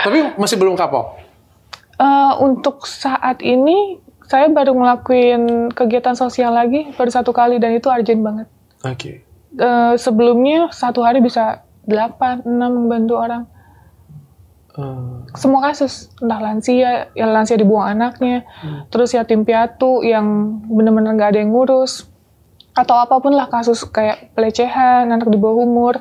[SPEAKER 1] Tapi masih belum kapok?
[SPEAKER 2] Untuk saat ini, saya baru ngelakuin kegiatan sosial lagi, baru 1 kali, dan itu urgent banget.
[SPEAKER 1] Oke.
[SPEAKER 2] Sebelumnya, 1 hari bisa 8, 6 membantu orang. Semua kasus, entah lansia, yang lansia dibuang anaknya, terus yatim piatu yang benar-benar nggak ada yang ngurus, atau apapun lah kasus kayak pelecehan, anak di bawah umur.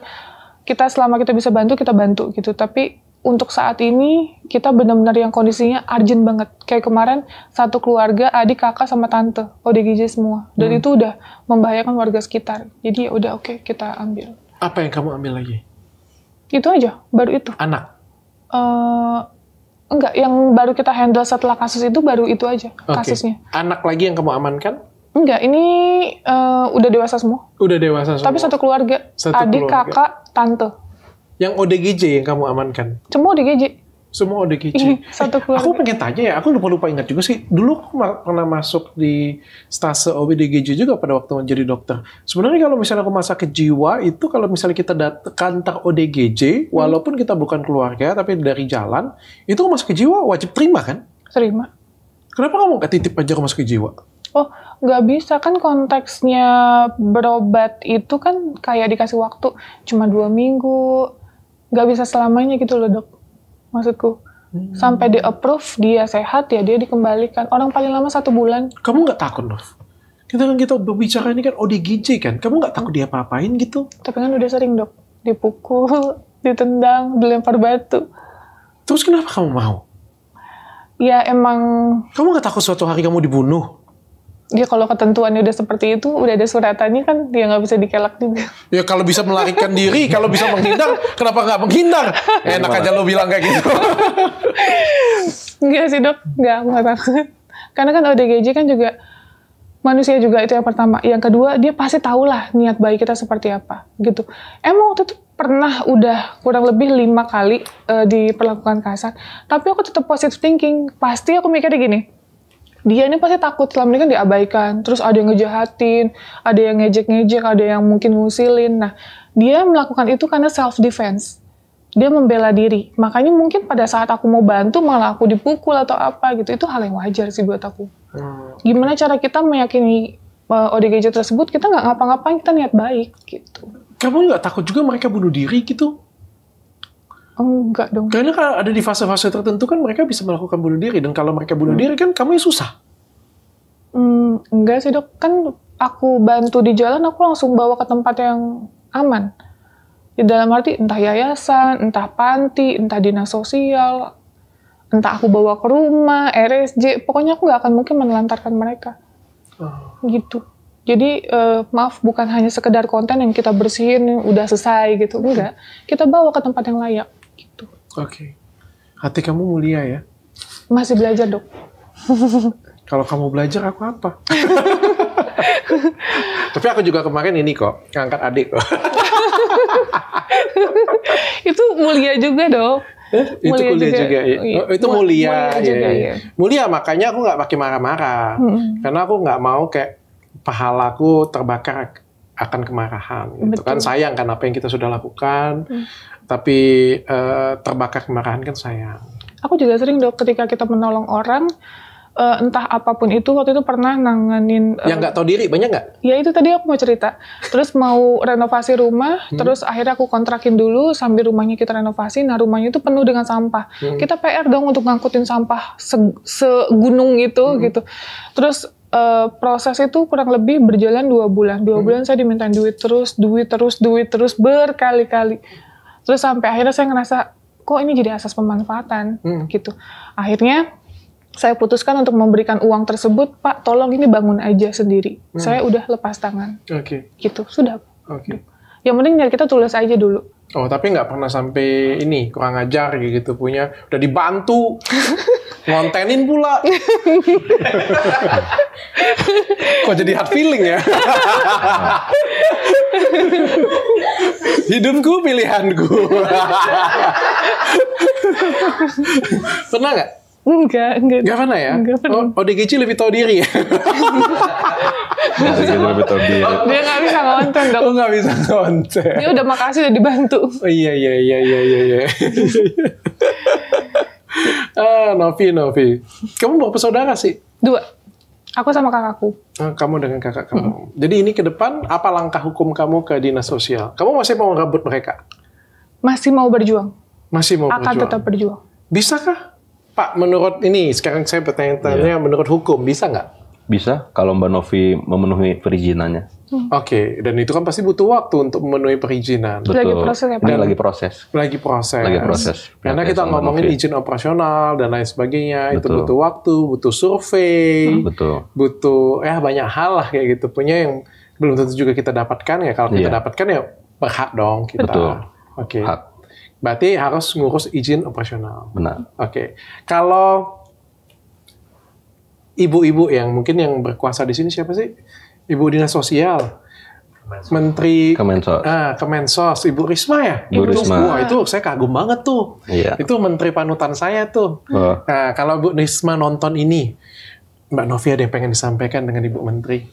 [SPEAKER 2] Kita selama kita bisa bantu, kita bantu gitu. Tapi untuk saat ini, kita benar-benar yang kondisinya urgent banget. Kayak kemarin, 1 keluarga, adik, kakak, sama tante, ODGJ semua. Dan itu udah membahayakan warga sekitar. Jadi udah oke, kita ambil.
[SPEAKER 1] Apa yang kamu ambil lagi?
[SPEAKER 2] Itu aja, baru itu.
[SPEAKER 1] Anak?
[SPEAKER 2] Enggak, yang baru kita handle setelah kasus itu, baru itu aja kasusnya.
[SPEAKER 1] Anak lagi yang kamu amankan?
[SPEAKER 2] Enggak, ini udah dewasa semua.
[SPEAKER 1] Udah dewasa semua?
[SPEAKER 2] Tapi 1 keluarga. Adik, kakak, tante.
[SPEAKER 1] Yang ODGJ yang kamu amankan?
[SPEAKER 2] Semua ODGJ.
[SPEAKER 1] Semua ODGJ.
[SPEAKER 2] Satu keluarga.
[SPEAKER 1] Aku pengen tanya ya, aku lupa ingat juga sih. Dulu aku pernah masuk di stase ODGJ juga pada waktu menjadi dokter. Sebenarnya kalau misalnya aku sakit jiwa, itu kalau misalnya kita datang kantor ODGJ, walaupun kita bukan keluarga, tapi dari jalan, itu rumah sakit jiwa wajib terima kan?
[SPEAKER 2] Terima.
[SPEAKER 1] Kenapa kamu nggak titip aja rumah sakit jiwa?
[SPEAKER 2] Oh, nggak bisa kan, konteksnya berobat itu kan kayak dikasih waktu cuma 2 minggu. Nggak bisa selamanya gitu loh, Dok. Maksudku. Sampai di approve, dia sehat ya dia dikembalikan. Orang paling lama 1 bulan.
[SPEAKER 1] Kamu nggak takut, Nov? Kita berbicara ini kan ODGJ kan. Kamu nggak takut dia apa-apain gitu?
[SPEAKER 2] Tapi kan udah sering, Dok. Dipukul, ditendang, dilempar batu.
[SPEAKER 1] Terus kenapa kamu mau?
[SPEAKER 2] Ya emang,
[SPEAKER 1] Kamu nggak takut suatu hari kamu dibunuh?
[SPEAKER 2] dia kalau ketentuannya udah seperti itu, udah ada suratannya kan, dia nggak bisa dikelak juga.
[SPEAKER 1] Ya kalau bisa melarikan diri, kalau bisa menghindar, kenapa nggak menghindar? Enak aja lo bilang kayak gitu.
[SPEAKER 2] Enggak sih, Dok. Enggak, aku nggak takut. Karena kan ODGJ kan juga manusia juga, itu yang pertama. Yang kedua, dia pasti tahu lah niat baik kita seperti apa, gitu. Emang waktu itu pernah udah kurang lebih 5 kali diperlakukan kasar, tapi aku tetap positive thinking. Pasti aku mikirnya gini, dia ini pasti takut, selama ini kan diabaikan, terus ada yang ngejahatin, ada yang ngejek-ngejek, ada yang mungkin ngusilin. Nah, dia melakukan itu karena self-defense. Dia membela diri. Makanya mungkin pada saat aku mau bantu, malah aku dipukul atau apa gitu. Itu hal yang wajar sih buat aku. Gimana cara kita meyakini ODGJ tersebut, kita nggak ngapa-ngapain, kita niat baik gitu.
[SPEAKER 1] Kamu nggak takut juga mereka bunuh diri gitu?
[SPEAKER 2] Enggak dong.
[SPEAKER 1] Karena kan ada di fase-fase tertentu kan mereka bisa melakukan bunuh diri. Dan kalau mereka bunuh diri kan kamu yang susah.
[SPEAKER 2] Enggak sih, Dok. Kan aku bantu di jalan, aku langsung bawa ke tempat yang aman. Di dalam arti entah yayasan, entah panti, entah dinas sosial, entah aku bawa ke rumah, RSJ, pokoknya aku nggak akan mungkin menelantarkan mereka. Gitu. Jadi maaf, bukan hanya sekedar konten yang kita bersihin udah selesai gitu, enggak. Kita bawa ke tempat yang layak. Gitu.
[SPEAKER 1] Oke. Hati kamu mulia ya.
[SPEAKER 2] Masih belajar, Dok.
[SPEAKER 1] Kalau kamu belajar, aku apa? Tapi aku juga kemarin ini kok, ngangkat adik kok.
[SPEAKER 2] Itu mulia juga, Dok.
[SPEAKER 1] Itu kuliah juga ya. Oh, itu mulia
[SPEAKER 2] juga,
[SPEAKER 1] ya. Mulia, makanya aku nggak pakai marah-marah. Karena aku nggak mau kayak pahalaku terbakar akan kemarahan. Gitu kan sayang kan apa yang kita sudah lakukan. Tapi terbakar kemarahan kan sayang.
[SPEAKER 2] Aku juga sering, Dok, ketika kita menolong orang, entah apapun itu, waktu itu pernah nanganin...
[SPEAKER 1] yang nggak tahu diri, banyak nggak?
[SPEAKER 2] Ya itu tadi aku mau cerita. Terus mau renovasi rumah, terus akhirnya aku kontrakin dulu sambil rumahnya kita renovasi. Nah rumahnya itu penuh dengan sampah. Kita PR dong untuk ngangkutin sampah segunung itu gitu. Terus proses itu kurang lebih berjalan 2 bulan. 2 bulan saya dimintain duit terus berkali-kali. Terus sampai akhirnya saya ngerasa, kok ini jadi asas pemanfaatan gitu. Akhirnya saya putuskan untuk memberikan uang tersebut, Pak, tolong ini bangun aja sendiri. Saya udah lepas tangan.
[SPEAKER 1] Oke.
[SPEAKER 2] Gitu, sudah.
[SPEAKER 1] Oke.
[SPEAKER 2] Yang penting dari kita tulus aja dulu.
[SPEAKER 1] Oh, tapi nggak pernah sampai ini, kurang ajar gitu punya. Udah dibantu, ngontenin pula. Kok jadi hard feeling ya? Hidupku pilihanku. Pernah nggak?
[SPEAKER 2] Enggak.
[SPEAKER 1] Nggak pernah ya?
[SPEAKER 2] Nggak pernah.
[SPEAKER 1] Oh, ODGJ lebih tahu diri ya?
[SPEAKER 3] Lebih tahu diri.
[SPEAKER 2] Dia nggak bisa ngonten, Dok.
[SPEAKER 1] Oh, nggak bisa konten.
[SPEAKER 2] Dia udah makasih udah dibantu.
[SPEAKER 1] Oh, iya. Novi. Kamu berapa saudara sih?
[SPEAKER 2] 2. Aku sama kakakku.
[SPEAKER 1] Kamu dengan kakak kamu. Jadi ini ke depan, apa langkah hukum kamu ke dinas sosial? Kamu masih mau ngerebut mereka?
[SPEAKER 2] Masih mau berjuang.
[SPEAKER 1] Masih mau
[SPEAKER 2] Akan
[SPEAKER 1] berjuang?
[SPEAKER 2] tetap berjuang.
[SPEAKER 1] Bisakah? Pak, menurut ini, sekarang saya bertanya-tanya menurut hukum, bisa nggak?
[SPEAKER 3] Bisa kalau Mbak Novi memenuhi perizinannya.
[SPEAKER 1] Oke, dan itu kan pasti butuh waktu untuk memenuhi perizinan.
[SPEAKER 3] Betul.
[SPEAKER 2] Lagi proses ya, Pak?
[SPEAKER 3] Ini lagi proses.
[SPEAKER 1] Lagi proses.
[SPEAKER 3] Lagi proses.
[SPEAKER 1] Karena kita
[SPEAKER 3] Mbak
[SPEAKER 1] ngomongin
[SPEAKER 3] Novi.
[SPEAKER 1] izin operasional dan lain sebagainya, itu
[SPEAKER 3] Betul.
[SPEAKER 1] butuh waktu, butuh survei,
[SPEAKER 3] Betul.
[SPEAKER 1] butuh banyak hal lah kayak gitu. Punya yang belum tentu juga kita dapatkan ya. Kalau kita
[SPEAKER 3] Iya.
[SPEAKER 1] dapatkan ya berhak dong kita.
[SPEAKER 3] Betul.
[SPEAKER 1] Oke.
[SPEAKER 3] Hak.
[SPEAKER 1] Berarti harus ngurus izin operasional.
[SPEAKER 3] Benar.
[SPEAKER 1] Oke. Kalau ibu-ibu yang mungkin yang berkuasa di sini siapa sih? Ibu dinas sosial. Menteri
[SPEAKER 3] Kemensos.
[SPEAKER 1] Kemensos, Ibu Risma ya?
[SPEAKER 3] Ibu Risma.
[SPEAKER 1] Wah, itu saya kagum banget tuh.
[SPEAKER 3] Iya.
[SPEAKER 1] Itu menteri panutan saya tuh.
[SPEAKER 3] Oh.
[SPEAKER 1] Nah, kalau Bu Risma nonton ini, Mbak Novi ada yang pengen disampaikan dengan Ibu Menteri?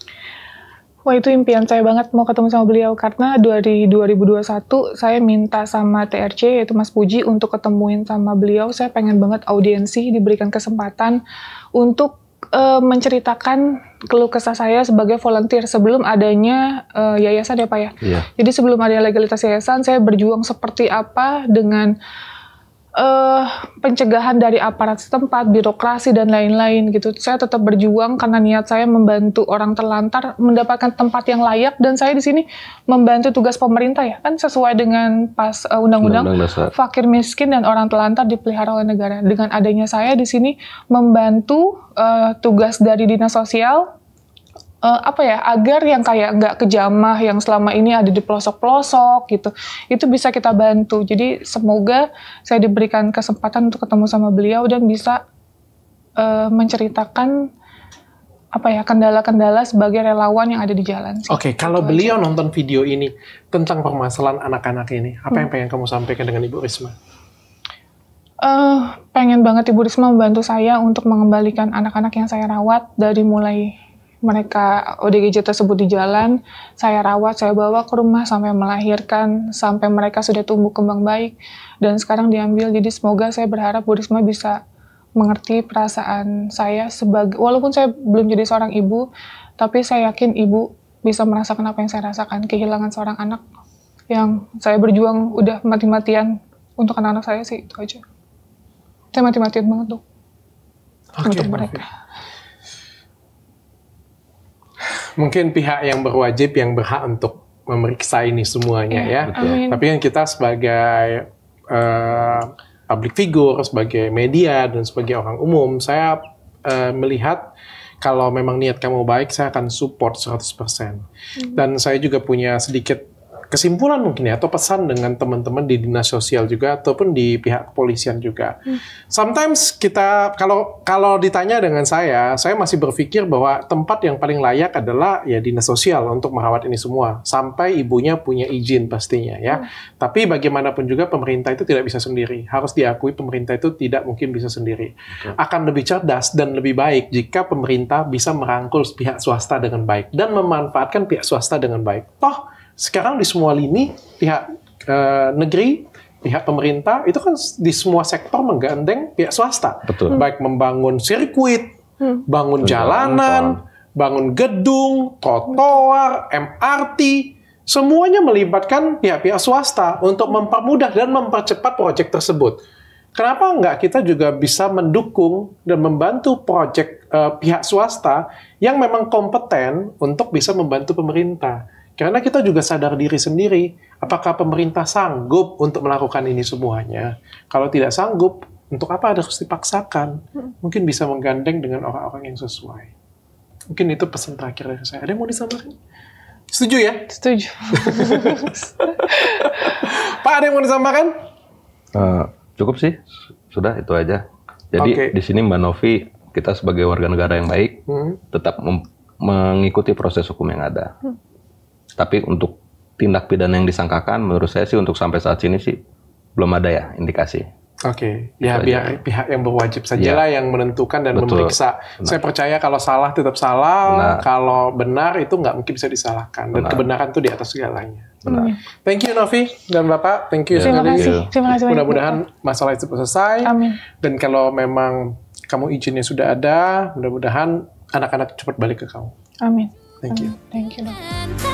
[SPEAKER 2] Wah, itu impian saya banget mau ketemu sama beliau, karena dari 2021 saya minta sama TRC, yaitu Mas Puji, untuk ketemuin sama beliau. Saya pengen banget audiensi, diberikan kesempatan untuk menceritakan keluh kesah saya sebagai volunteer sebelum adanya yayasan ya Pak ya.
[SPEAKER 3] Iya.
[SPEAKER 2] Jadi sebelum ada legalitas yayasan, saya berjuang seperti apa dengan pencegahan dari aparat setempat, birokrasi dan lain-lain gitu. Saya tetap berjuang karena niat saya membantu orang terlantar mendapatkan tempat yang layak, dan saya di sini membantu tugas pemerintah ya, kan sesuai dengan pas undang-undang fakir miskin dan orang terlantar dipelihara oleh negara. Dengan adanya saya di sini membantu tugas dari dinas sosial, agar yang kayak nggak kejamah yang selama ini ada di pelosok-pelosok gitu, itu bisa kita bantu. Jadi semoga saya diberikan kesempatan untuk ketemu sama beliau dan bisa menceritakan kendala-kendala sebagai relawan yang ada di jalan.
[SPEAKER 1] Oke, kalau beliau nonton video ini tentang permasalahan anak-anak ini, apa yang pengen kamu sampaikan dengan Ibu Risma?
[SPEAKER 2] Pengen banget Ibu Risma membantu saya untuk mengembalikan anak-anak yang saya rawat dari mulai mereka ODGJ tersebut di jalan, saya rawat, saya bawa ke rumah sampai melahirkan, sampai mereka sudah tumbuh kembang baik, dan sekarang diambil. Jadi semoga, saya berharap Bu Risma bisa mengerti perasaan saya sebagai, walaupun saya belum jadi seorang ibu, tapi saya yakin ibu bisa merasakan apa yang saya rasakan, kehilangan seorang anak yang saya berjuang udah mati-matian untuk anak-anak saya sih, itu aja. Saya mati-matian banget tuh untuk mereka.
[SPEAKER 1] Mungkin pihak yang berwajib yang berhak untuk memeriksa ini semuanya ya.
[SPEAKER 2] Amin.
[SPEAKER 1] Tapi kan kita sebagai public figure, sebagai media dan sebagai orang umum, saya melihat kalau memang niat kamu baik, saya akan support 100%. Dan saya juga punya sedikit kesimpulan mungkin ya, atau pesan dengan teman-teman di dinas sosial juga, ataupun di pihak kepolisian juga. Sometimes kita, kalau ditanya dengan saya masih berpikir bahwa tempat yang paling layak adalah ya dinas sosial untuk merawat ini semua, sampai ibunya punya izin pastinya ya. Tapi bagaimanapun juga pemerintah itu tidak bisa sendiri. Harus diakui pemerintah itu tidak mungkin bisa sendiri. Akan lebih cerdas dan lebih baik jika pemerintah bisa merangkul pihak swasta dengan baik dan memanfaatkan pihak swasta dengan baik. Toh sekarang di semua lini, pihak negeri, pihak pemerintah, itu kan di semua sektor menggandeng pihak swasta.
[SPEAKER 3] Betul.
[SPEAKER 1] Baik membangun sirkuit, bangun jalanan, bangun gedung, trotoar, MRT, semuanya melibatkan pihak-pihak swasta untuk mempermudah dan mempercepat proyek tersebut. Kenapa nggak kita juga bisa mendukung dan membantu proyek pihak swasta yang memang kompeten untuk bisa membantu pemerintah? Karena kita juga sadar diri sendiri, apakah pemerintah sanggup untuk melakukan ini semuanya? Kalau tidak sanggup, untuk apa harus dipaksakan? Mungkin bisa menggandeng dengan orang-orang yang sesuai. Mungkin itu pesan terakhir dari saya. Ada yang mau disampaikan? Setuju ya?
[SPEAKER 2] Setuju.
[SPEAKER 1] Pak, ada yang mau disampaikan?
[SPEAKER 3] Cukup sih, sudah itu aja. Jadi di sini Mbak Novi, kita sebagai warga negara yang baik, tetap mengikuti proses hukum yang ada. Tapi untuk tindak pidana yang disangkakan, menurut saya sih untuk sampai saat ini sih belum ada ya indikasi.
[SPEAKER 1] Oke, ya biar pihak yang berwajib sajalah yang menentukan dan memeriksa. Saya percaya kalau salah tetap salah, kalau benar itu nggak mungkin bisa disalahkan. Dan kebenaran itu di atas segalanya.
[SPEAKER 3] Benar.
[SPEAKER 1] Thank you Novi dan Bapak, thank you
[SPEAKER 2] sekali. Terima kasih.
[SPEAKER 1] Mudah-mudahan masalah itu selesai.
[SPEAKER 2] Amin.
[SPEAKER 1] Dan kalau memang kamu izinnya sudah ada, mudah-mudahan anak-anak cepat balik ke kamu.
[SPEAKER 2] Amin.
[SPEAKER 1] Thank you.
[SPEAKER 2] Thank you.